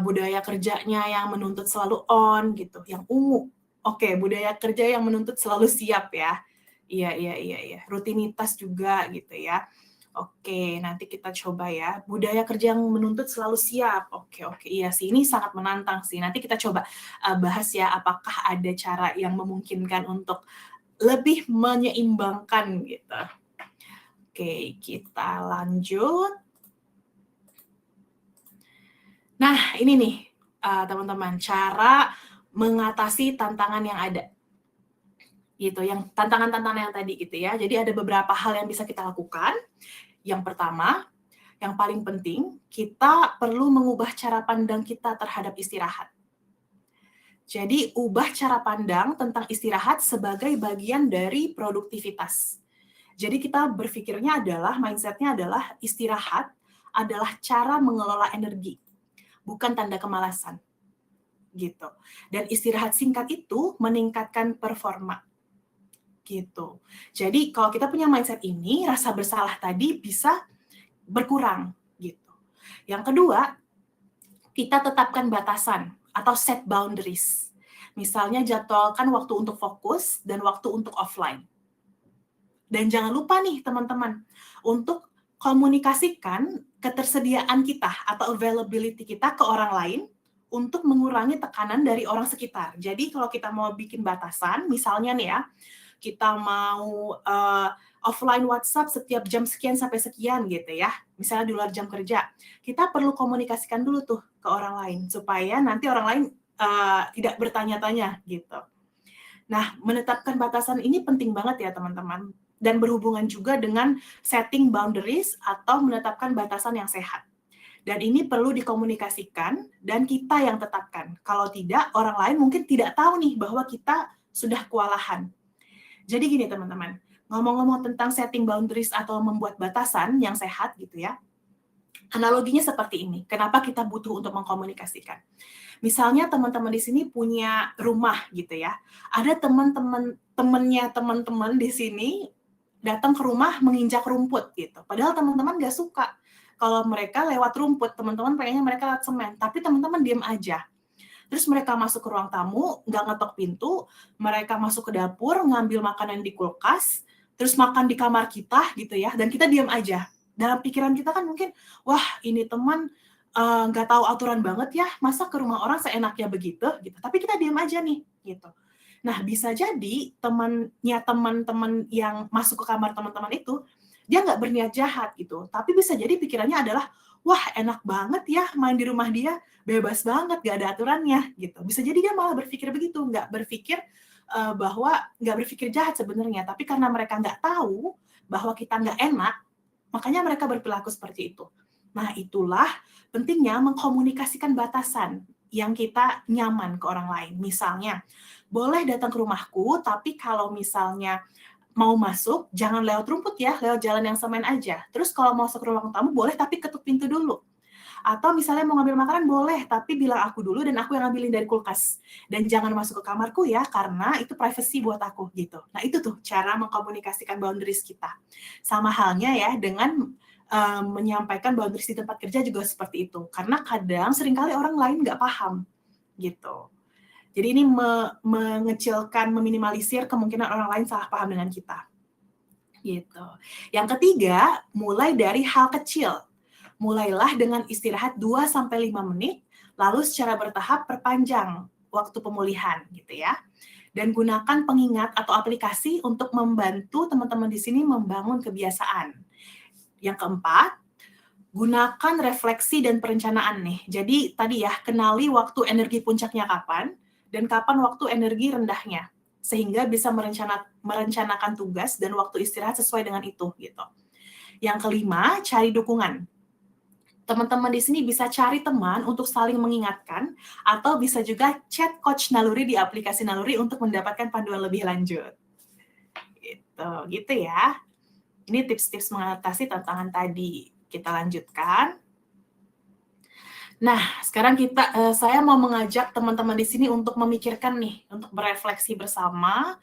Speaker 1: budaya kerjanya yang menuntut selalu on gitu, yang ungu. Oke, budaya kerja yang menuntut selalu siap ya. Iya. Rutinitas juga gitu ya. Oke, nanti kita coba ya. Budaya kerja yang menuntut selalu siap. Oke. Iya sih, ini sangat menantang sih. Nanti kita coba bahas ya, apakah ada cara yang memungkinkan untuk lebih menyeimbangkan gitu. Oke, kita lanjut. Nah, ini nih, teman-teman, cara mengatasi tantangan yang ada. Gitu, yang tantangan-tantangan yang tadi gitu ya. Jadi ada beberapa hal yang bisa kita lakukan. Yang pertama, yang paling penting, kita perlu mengubah cara pandang kita terhadap istirahat. Jadi, ubah cara pandang tentang istirahat sebagai bagian dari produktivitas. Jadi kita berpikirnya adalah, mindset-nya adalah istirahat adalah cara mengelola energi, bukan tanda kemalasan. Gitu. Dan istirahat singkat itu meningkatkan performa. Gitu. Jadi kalau kita punya mindset ini, rasa bersalah tadi bisa berkurang gitu. Yang kedua, kita tetapkan batasan atau set boundaries. Misalnya jadwalkan waktu untuk fokus dan waktu untuk offline. Dan jangan lupa nih teman-teman, untuk komunikasikan ketersediaan kita atau availability kita ke orang lain untuk mengurangi tekanan dari orang sekitar. Jadi kalau kita mau bikin batasan, misalnya nih ya, kita mau offline WhatsApp setiap jam sekian sampai sekian gitu ya, misalnya di luar jam kerja, kita perlu komunikasikan dulu tuh ke orang lain, supaya nanti orang lain tidak bertanya-tanya gitu. Nah, menetapkan batasan ini penting banget ya teman-teman, dan berhubungan juga dengan setting boundaries atau menetapkan batasan yang sehat. Dan ini perlu dikomunikasikan dan kita yang tetapkan. Kalau tidak, orang lain mungkin tidak tahu nih bahwa kita sudah kewalahan. Jadi gini teman-teman, ngomong-ngomong tentang setting boundaries atau membuat batasan yang sehat gitu ya, analoginya seperti ini. Kenapa kita butuh untuk mengkomunikasikan? Misalnya teman-teman di sini punya rumah gitu ya. Ada teman-teman di sini datang ke rumah menginjak rumput gitu. Padahal teman-teman nggak suka kalau mereka lewat rumput, teman-teman pengennya mereka lewat semen, tapi teman-teman diam aja. terus mereka masuk ke ruang tamu, nggak ngetok pintu, mereka masuk ke dapur, ngambil makanan di kulkas, terus makan di kamar kita gitu ya, dan kita diam aja. Dalam pikiran kita kan mungkin, wah ini teman nggak tahu aturan banget ya, masa ke rumah orang seenaknya begitu gitu. Tapi kita diam aja nih gitu. Nah, bisa jadi temannya teman-teman yang masuk ke kamar teman-teman itu, dia nggak berniat jahat gitu. Tapi bisa jadi pikirannya adalah, wah enak banget ya main di rumah dia, bebas banget, nggak ada aturannya gitu. Bisa jadi dia malah berpikir begitu, nggak berpikir bahwa nggak berpikir jahat sebenarnya. Tapi karena mereka nggak tahu bahwa kita nggak enak, makanya mereka berperilaku seperti itu. Nah, itulah pentingnya mengkomunikasikan batasan yang kita nyaman ke orang lain. Misalnya, boleh datang ke rumahku, tapi kalau misalnya mau masuk, jangan lewat rumput ya, lewat jalan yang semen aja. Terus kalau mau masuk ke ruang tamu, boleh tapi ketuk pintu dulu. Atau misalnya mau ngambil makanan, boleh, tapi bilang aku dulu dan aku yang ngambilin dari kulkas. Dan jangan masuk ke kamarku ya, karena itu privacy buat aku, gitu. Nah, itu tuh cara mengkomunikasikan boundaries kita. Sama halnya ya dengan menyampaikan boundaries di tempat kerja juga seperti itu. Karena kadang seringkali orang lain nggak paham, gitu. Jadi ini mengecilkan, meminimalisir kemungkinan orang lain salah paham dengan kita. Gitu. Yang ketiga, mulai dari hal kecil. Mulailah dengan istirahat 2-5 menit, lalu secara bertahap perpanjang waktu pemulihan gitu ya. Dan gunakan pengingat atau aplikasi untuk membantu teman-teman di sini membangun kebiasaan. Yang keempat, gunakan refleksi dan perencanaan nih. Jadi tadi ya, kenali waktu energi puncaknya kapan dan kapan waktu energi rendahnya. Sehingga bisa merencanakan tugas dan waktu istirahat sesuai dengan itu gitu. Yang kelima, cari dukungan. Teman-teman di sini bisa cari teman untuk saling mengingatkan atau bisa juga chat Coach Naluri di aplikasi Naluri untuk mendapatkan panduan lebih lanjut. Gitu ya. Ini tips-tips mengatasi tantangan tadi. Kita lanjutkan. Nah, sekarang saya mau mengajak teman-teman di sini untuk memikirkan nih, untuk berefleksi bersama,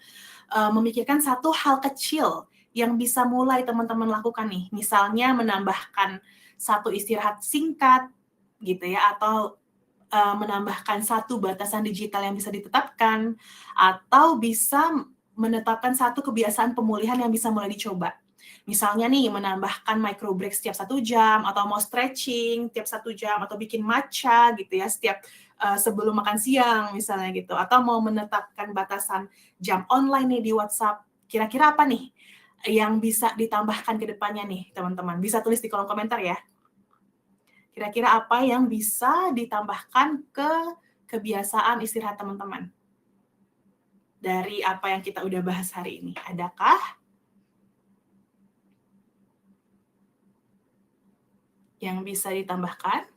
Speaker 1: memikirkan satu hal kecil yang bisa mulai teman-teman lakukan nih. Misalnya menambahkan satu istirahat singkat, gitu ya, atau menambahkan satu batasan digital yang bisa ditetapkan, atau bisa menetapkan satu kebiasaan pemulihan yang bisa mulai dicoba. Misalnya nih, menambahkan micro break setiap 1 jam, atau mau stretching tiap 1 jam, atau bikin matcha gitu ya, setiap sebelum makan siang misalnya gitu, atau mau menetapkan batasan jam online nih di WhatsApp. Kira-kira apa nih yang bisa ditambahkan ke depannya nih, teman-teman? Bisa tulis di kolom komentar ya. Kira-kira apa yang bisa ditambahkan ke kebiasaan istirahat teman-teman? Dari apa yang kita udah bahas hari ini. Adakah yang bisa ditambahkan?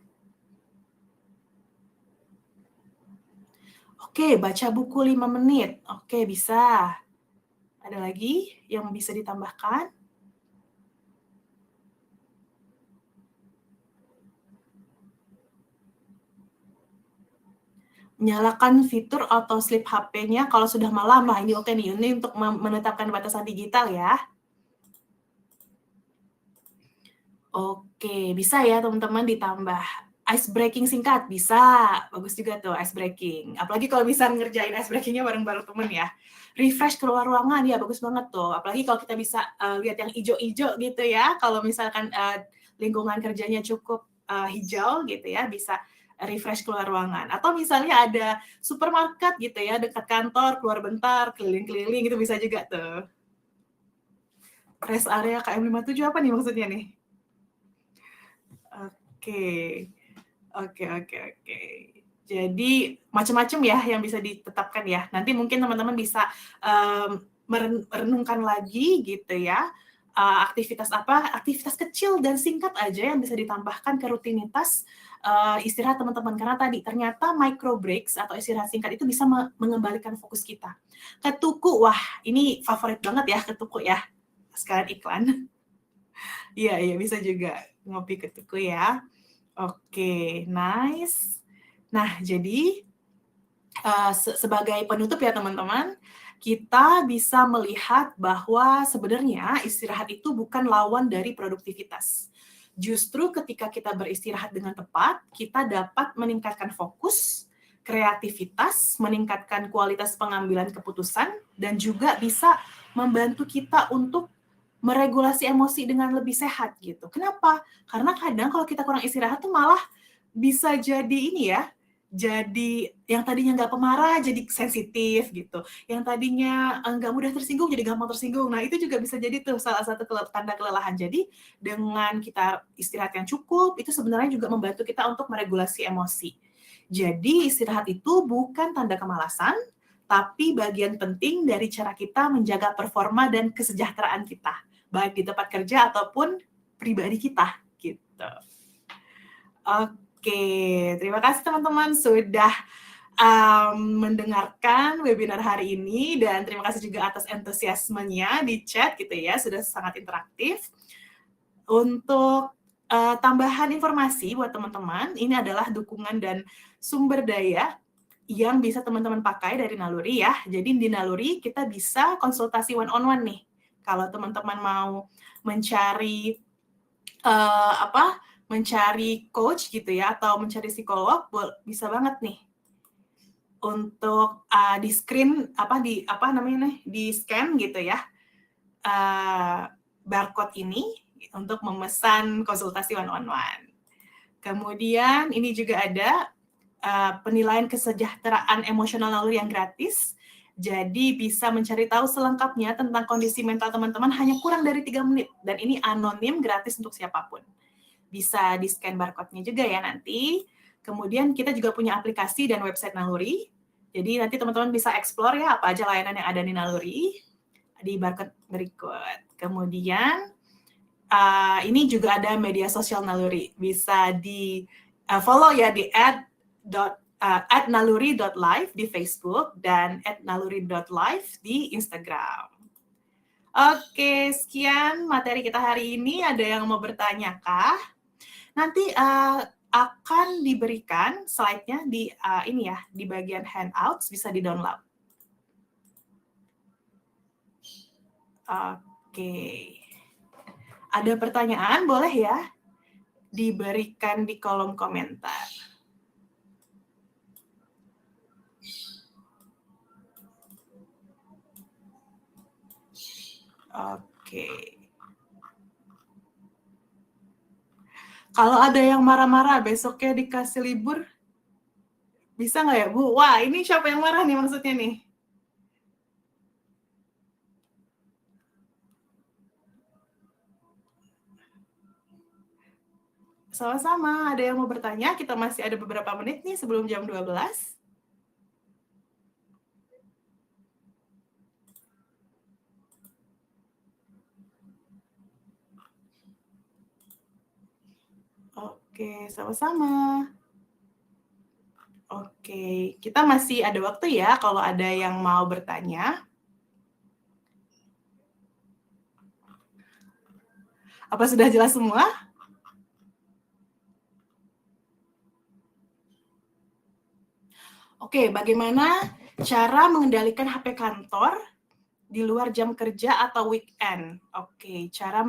Speaker 1: Oke, baca buku 5 menit. Oke, bisa. Ada lagi yang bisa ditambahkan? Nyalakan fitur auto sleep HP-nya kalau sudah malam. Nah, ini oke nih. Ini untuk menetapkan batasan digital ya. Oke, bisa ya teman-teman ditambah ice breaking singkat, bisa. Bagus juga tuh ice breaking. Apalagi kalau bisa ngerjain ice breaking-nya bareng-bareng temen ya. Refresh keluar ruangan, ya bagus banget tuh. Apalagi kalau kita bisa lihat yang ijo-ijo gitu ya. Kalau misalkan lingkungan kerjanya cukup hijau gitu ya, bisa refresh keluar ruangan. Atau misalnya ada supermarket gitu ya, dekat kantor, keluar bentar, keliling-keliling, itu bisa juga tuh. Rest area KM57 apa nih maksudnya nih? Oke. Jadi macam-macam ya yang bisa ditetapkan ya. Nanti mungkin teman-teman bisa merenungkan lagi gitu ya. Aktivitas kecil dan singkat aja yang bisa ditambahkan ke rutinitas istirahat teman-teman. Karena tadi ternyata micro breaks atau istirahat singkat itu bisa mengembalikan fokus kita. Ketuku, wah ini favorit banget ya ketuku ya. Sekarang iklan. Iya, bisa juga ngopi ketuku ya. Oke, nice. Nah, jadi sebagai penutup ya teman-teman, kita bisa melihat bahwa sebenarnya istirahat itu bukan lawan dari produktivitas. Justru ketika kita beristirahat dengan tepat, kita dapat meningkatkan fokus, kreativitas, meningkatkan kualitas pengambilan keputusan, dan juga bisa membantu kita untuk meregulasi emosi dengan lebih sehat gitu. Kenapa? Karena kadang kalau kita kurang istirahat tuh malah bisa jadi ini ya, jadi yang tadinya nggak pemarah jadi sensitif gitu. Yang tadinya nggak mudah tersinggung jadi gampang tersinggung. Nah itu juga bisa jadi tuh salah satu tanda kelelahan. Jadi dengan kita istirahat yang cukup itu sebenarnya juga membantu kita untuk meregulasi emosi. Jadi istirahat itu bukan tanda kemalasan, tapi bagian penting dari cara kita menjaga performa dan kesejahteraan kita, baik di tempat kerja ataupun pribadi kita gitu. Oke, terima kasih teman-teman sudah mendengarkan webinar hari ini, dan terima kasih juga atas antusiasmenya di chat gitu ya, sudah sangat interaktif. Untuk tambahan informasi buat teman-teman, ini adalah dukungan dan sumber daya yang bisa teman-teman pakai dari Naluri ya. Jadi di Naluri kita bisa konsultasi one-on-one nih. Kalau teman-teman mau mencari mencari coach gitu ya, atau mencari psikolog, bisa banget nih untuk di screen di scan gitu ya barcode ini untuk memesan konsultasi one-on-one. Kemudian ini juga ada penilaian kesejahteraan emosional Naluri yang gratis. Jadi bisa mencari tahu selengkapnya tentang kondisi mental teman-teman hanya kurang dari 3 menit. Dan ini anonim, gratis untuk siapapun. Bisa di-scan barcode-nya juga ya nanti. Kemudian kita juga punya aplikasi dan website Naluri. Jadi nanti teman-teman bisa explore ya apa aja layanan yang ada di Naluri di barcode berikut. Kemudian ini juga ada media sosial Naluri. Bisa di follow ya di @naluri.live di Facebook dan @naluri.live di Instagram. Oke, sekian materi kita hari ini. Ada yang mau bertanya kah? Nanti akan diberikan slide-nya di ini ya, di bagian handouts, bisa di-download. Oke. Ada pertanyaan, boleh ya diberikan di kolom komentar. Oke. Kalau ada yang marah-marah, besoknya dikasih libur, bisa nggak ya, Bu? Wah, ini siapa yang marah nih maksudnya nih? Sama-sama, ada yang mau bertanya? Kita masih ada beberapa menit nih sebelum jam 12. Oke, sama-sama. Oke, kita masih ada waktu ya kalau ada yang mau bertanya. Apa sudah jelas semua? Oke, bagaimana cara mengendalikan HP kantor di luar jam kerja atau weekend? Oke, cara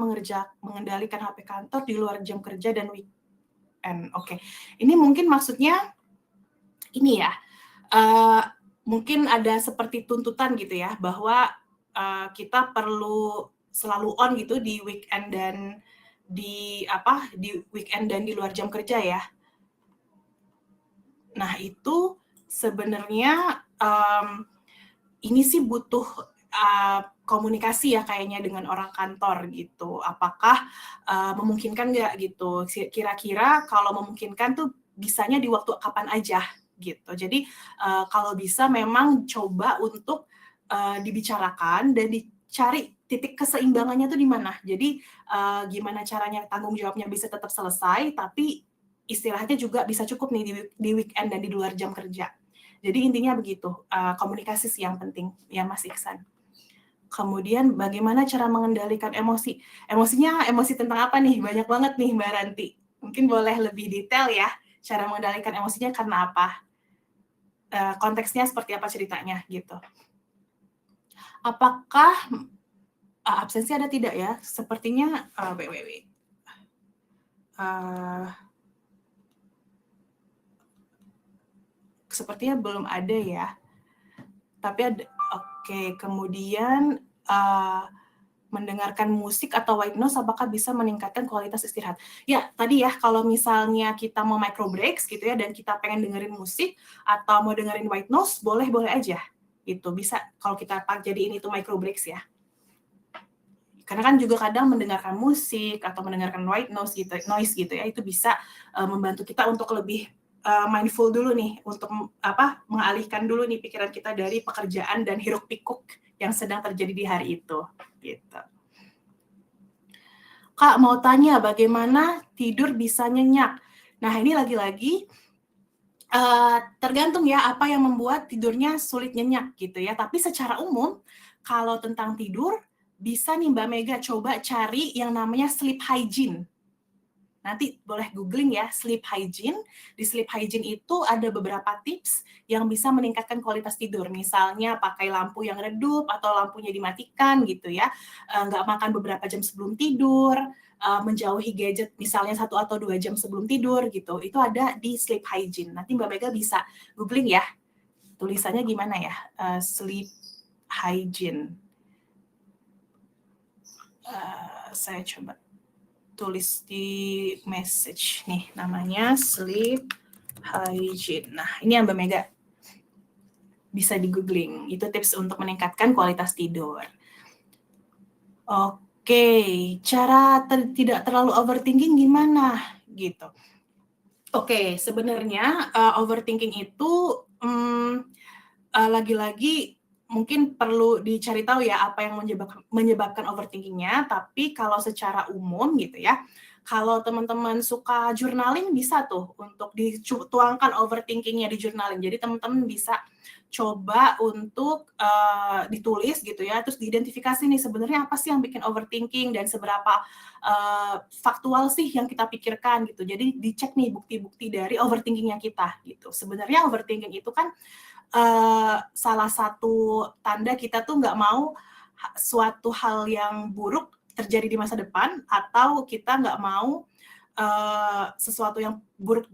Speaker 1: mengendalikan HP kantor di luar jam kerja dan weekend. Oke, ini mungkin maksudnya ini ya, mungkin ada seperti tuntutan gitu ya, bahwa kita perlu selalu on gitu di weekend dan di weekend dan di luar jam kerja ya. Nah itu sebenarnya ini sih butuh komunikasi ya kayaknya dengan orang kantor gitu. Apakah memungkinkan nggak gitu? Kira-kira kalau memungkinkan tuh bisanya di waktu kapan aja gitu. Jadi kalau bisa memang coba untuk dibicarakan dan dicari titik keseimbangannya tuh di mana. Jadi gimana caranya tanggung jawabnya bisa tetap selesai, tapi istirahatnya juga bisa cukup nih di weekend dan di luar jam kerja. Jadi intinya begitu, komunikasi sih yang penting ya Mas Iksan. Kemudian bagaimana cara mengendalikan emosi? Emosinya emosi tentang apa nih? Banyak banget nih Mbak Ranti. Mungkin boleh lebih detail ya, cara mengendalikan emosinya karena apa? Konteksnya seperti apa ceritanya gitu. Apakah absensi ada tidak ya? Sepertinya sepertinya belum ada ya. Tapi ada, oke. Kemudian mendengarkan musik atau white noise apakah bisa meningkatkan kualitas istirahat? Ya, tadi ya kalau misalnya kita mau micro breaks gitu ya dan kita pengen dengerin musik atau mau dengerin white noise, boleh-boleh aja. Itu bisa kalau kita jadiin itu micro breaks ya. Karena kan juga kadang mendengarkan musik atau mendengarkan white noise gitu ya, itu bisa membantu kita untuk lebih mindful dulu nih, untuk mengalihkan dulu nih pikiran kita dari pekerjaan dan hiruk pikuk yang sedang terjadi di hari itu. Gitu. Kak, mau tanya bagaimana tidur bisa nyenyak? Nah, ini lagi-lagi tergantung ya apa yang membuat tidurnya sulit nyenyak gitu ya. Tapi secara umum, kalau tentang tidur, bisa nih Mbak Mega coba cari yang namanya sleep hygiene. Nanti boleh googling ya, sleep hygiene. Di sleep hygiene itu ada beberapa tips yang bisa meningkatkan kualitas tidur. Misalnya pakai lampu yang redup atau lampunya dimatikan gitu ya. Nggak makan beberapa jam sebelum tidur, menjauhi gadget misalnya 1 atau 2 jam sebelum tidur gitu. Itu ada di sleep hygiene. Nanti Mbak Mega bisa googling ya. Tulisannya gimana ya? Sleep hygiene. Saya coba tulis di message nih, namanya sleep hygiene. Nah, ini yang Mbak Mega bisa di googling. Itu tips untuk meningkatkan kualitas tidur. Oke, cara tidak terlalu overthinking gimana? Gitu. Oke, sebenarnya overthinking itu lagi-lagi mungkin perlu dicari tahu ya apa yang menyebabkan overthinkingnya, tapi kalau secara umum gitu ya, kalau teman-teman suka journaling bisa tuh untuk dituangkan overthinkingnya di journaling. Jadi teman-teman bisa coba untuk ditulis gitu ya, terus diidentifikasi nih sebenarnya apa sih yang bikin overthinking dan seberapa faktual sih yang kita pikirkan gitu. Jadi dicek nih bukti-bukti dari overthinkingnya kita gitu. Sebenarnya overthinking itu kan salah satu tanda kita tuh nggak mau suatu hal yang buruk terjadi di masa depan, atau kita nggak mau sesuatu yang buruk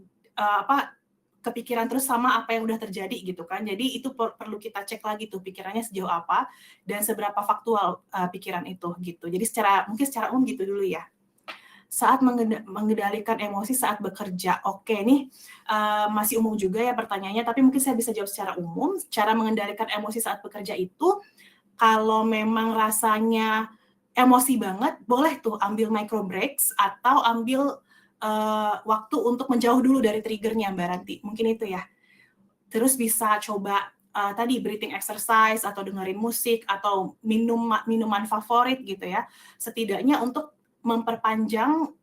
Speaker 1: kepikiran terus sama apa yang udah terjadi gitu kan. Jadi itu perlu kita cek lagi tuh pikirannya sejauh apa dan seberapa faktual pikiran itu gitu. Jadi mungkin secara umum gitu dulu ya. Saat mengendalikan emosi saat bekerja. Oke, nih masih umum juga ya pertanyaannya, tapi mungkin saya bisa jawab secara umum. Cara mengendalikan emosi saat bekerja itu, kalau memang rasanya emosi banget, boleh tuh ambil micro breaks atau ambil waktu untuk menjauh dulu dari triggernya, Mbak Ranti. Mungkin itu ya. Terus bisa coba tadi breathing exercise atau dengerin musik atau minuman favorit gitu ya. Setidaknya untuk memperpanjang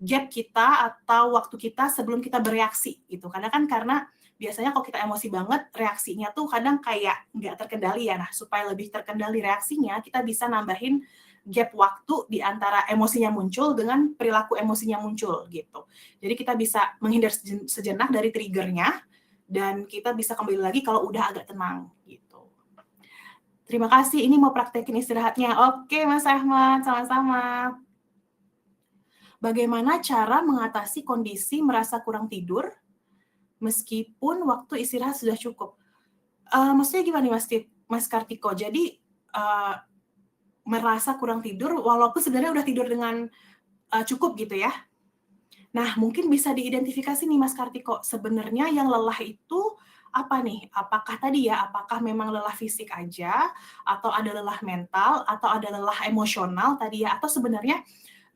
Speaker 1: gap kita atau waktu kita sebelum kita bereaksi gitu. Karena biasanya kalau kita emosi banget, reaksinya tuh kadang kayak nggak terkendali ya. Nah, supaya lebih terkendali reaksinya, kita bisa nambahin gap waktu di antara emosinya muncul dengan perilaku emosinya muncul gitu. Jadi kita bisa menghindar sejenak dari triggernya dan kita bisa kembali lagi kalau udah agak tenang gitu. Terima kasih, ini mau praktekin istirahatnya. Oke, Mas Ahmad, sama-sama. Bagaimana cara mengatasi kondisi merasa kurang tidur meskipun waktu istirahat sudah cukup? Maksudnya gimana nih Mas Kartiko? Jadi merasa kurang tidur walaupun sebenarnya udah tidur dengan cukup gitu ya? Nah, mungkin bisa diidentifikasi nih Mas Kartiko, sebenarnya yang lelah itu apa nih? Apakah memang lelah fisik aja, atau ada lelah mental, atau ada lelah emosional tadi ya, atau sebenarnya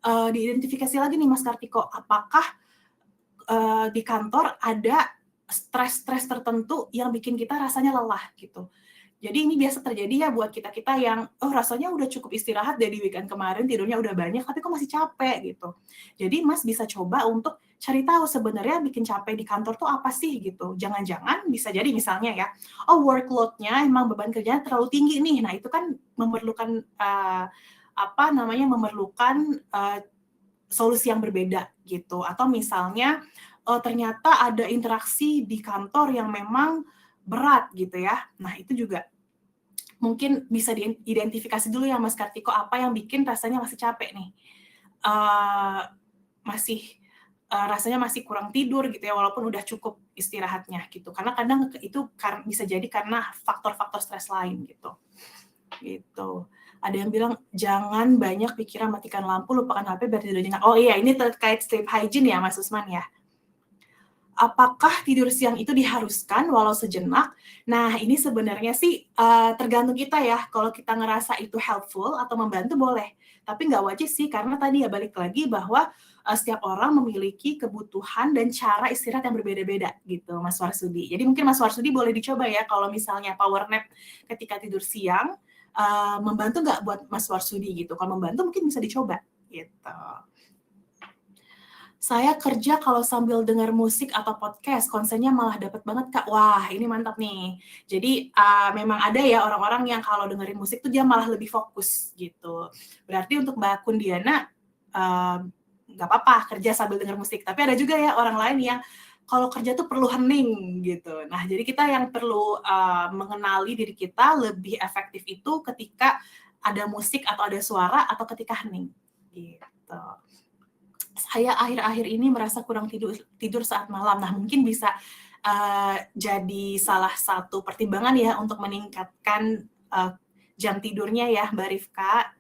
Speaker 1: diidentifikasi lagi nih Mas Kartiko, apakah di kantor ada stres-stres tertentu yang bikin kita rasanya lelah gitu. Jadi ini biasa terjadi ya buat kita-kita yang rasanya udah cukup istirahat dari weekend kemarin, tidurnya udah banyak, tapi kok masih capek gitu. Jadi Mas bisa coba untuk cari tahu sebenarnya bikin capek di kantor tuh apa sih gitu. Jangan-jangan bisa jadi misalnya ya, workload-nya emang beban kerjanya terlalu tinggi nih. Nah, itu kan memerlukan solusi yang berbeda gitu. Atau misalnya ternyata ada interaksi di kantor yang memang berat gitu ya. Nah, itu juga mungkin bisa diidentifikasi dulu ya Mas Kartiko, apa yang bikin rasanya masih capek nih. Masih rasanya masih kurang tidur gitu ya, walaupun udah cukup istirahatnya gitu. Karena kadang itu bisa jadi karena faktor-faktor stres lain gitu. Gitu. Ada yang bilang jangan banyak pikiran, matikan lampu, lupakan HP biar tidur nyenyak. Oh iya, ini terkait sleep hygiene ya Mas Usman ya. Apakah tidur siang itu diharuskan walau sejenak? Nah, ini sebenarnya sih tergantung kita ya. Kalau kita ngerasa itu helpful atau membantu boleh. Tapi nggak wajib sih, karena tadi ya balik lagi bahwa setiap orang memiliki kebutuhan dan cara istirahat yang berbeda-beda gitu, Mas Warsudi. Jadi mungkin Mas Warsudi boleh dicoba ya kalau misalnya power nap ketika tidur siang, membantu nggak buat Mas Warsudi gitu. Kalau membantu mungkin bisa dicoba gitu. Saya kerja kalau sambil dengar musik atau podcast, konsennya malah dapat banget, Kak. Wah, ini mantap nih. Jadi, memang ada ya orang-orang yang kalau dengerin musik tuh dia malah lebih fokus, gitu. Berarti untuk Mbak Kundiana, nggak apa-apa kerja sambil dengar musik. Tapi ada juga ya orang lain yang kalau kerja tuh perlu hening, gitu. Nah, jadi kita yang perlu mengenali diri kita lebih efektif itu ketika ada musik atau ada suara atau ketika hening, gitu. Saya akhir-akhir ini merasa kurang tidur saat malam. Nah, mungkin bisa jadi salah satu pertimbangan ya untuk meningkatkan jam tidurnya ya, Mbak Rifka.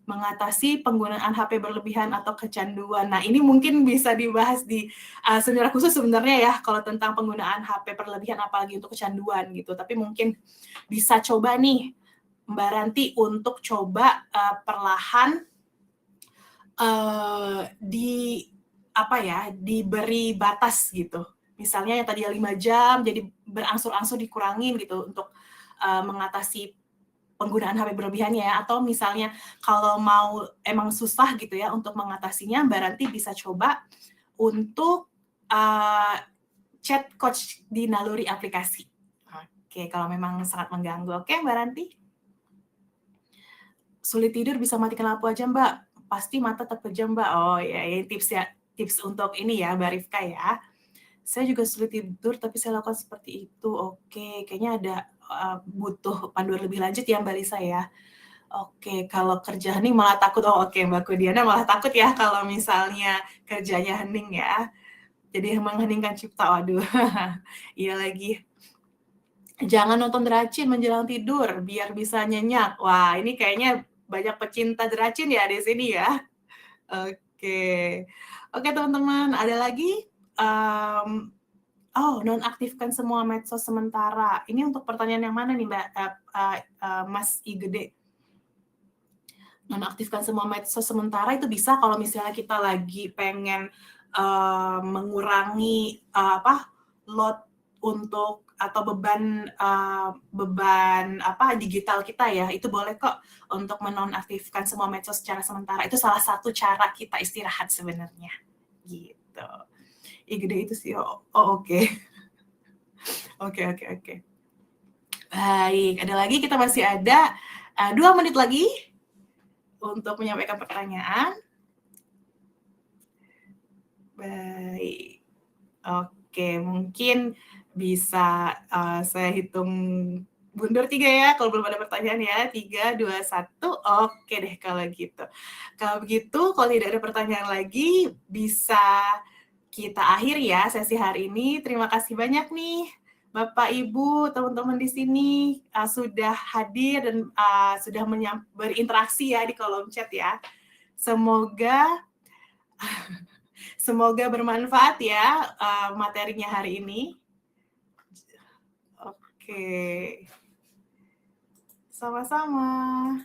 Speaker 1: Mengatasi penggunaan HP berlebihan atau kecanduan. Nah, ini mungkin bisa dibahas di seminar khusus sebenarnya ya, kalau tentang penggunaan HP berlebihan apalagi untuk kecanduan gitu. Tapi mungkin bisa coba nih Mbak Ranti untuk coba perlahan diberi batas gitu. Misalnya yang tadinya 5 jam jadi berangsur-angsur dikurangin gitu untuk mengatasi penggunaan HP berlebihannya ya. Atau misalnya kalau mau emang susah gitu ya untuk mengatasinya, Mbak Ranti bisa coba untuk chat coach di naluri aplikasi. Oke, kalau memang sangat mengganggu. Oke, Mbak Ranti? Sulit tidur bisa matikan lampu aja, Mbak. Pasti mata terpejam, Mbak. Oh ya, ini tips untuk ini ya, Mbak Rifka ya. Saya juga sulit tidur, tapi saya lakukan seperti itu. Oke, kayaknya ada butuh panduan lebih lanjut ya, Mbak Lisa ya. Oke, kalau kerja hening malah takut. Oh oke, Mbak Kudiana malah takut ya kalau misalnya kerjanya hening ya. Jadi mengheningkan cipta, waduh. Iya lagi. Jangan nonton deracin menjelang tidur, biar bisa nyenyak. Wah, ini kayaknya banyak pecinta deracin ya di sini ya. Oke. Oke teman-teman, ada lagi? Nonaktifkan semua medsos sementara. Ini untuk pertanyaan yang mana nih, Mbak? Mas Igede? Nonaktifkan semua medsos sementara itu bisa kalau misalnya kita lagi pengen mengurangi load untuk atau beban digital kita ya, itu boleh kok untuk menonaktifkan semua medsos secara sementara. Itu salah satu cara kita istirahat sebenarnya gitu. Gede itu sih. Oke. Oke. Baik, ada lagi, kita masih ada 2 menit lagi untuk menyampaikan pertanyaan. Baik. Oke, mungkin bisa saya hitung mundur 3 ya, kalau belum ada pertanyaan ya. 3, 2, 1. Oke deh kalau gitu. Kalau begitu, kalau tidak ada pertanyaan lagi, bisa kita akhiri ya sesi hari ini. Terima kasih banyak nih Bapak, Ibu, teman-teman di sini sudah hadir dan sudah berinteraksi ya di kolom chat ya. Semoga bermanfaat ya materinya hari ini. Oke. Sama-sama.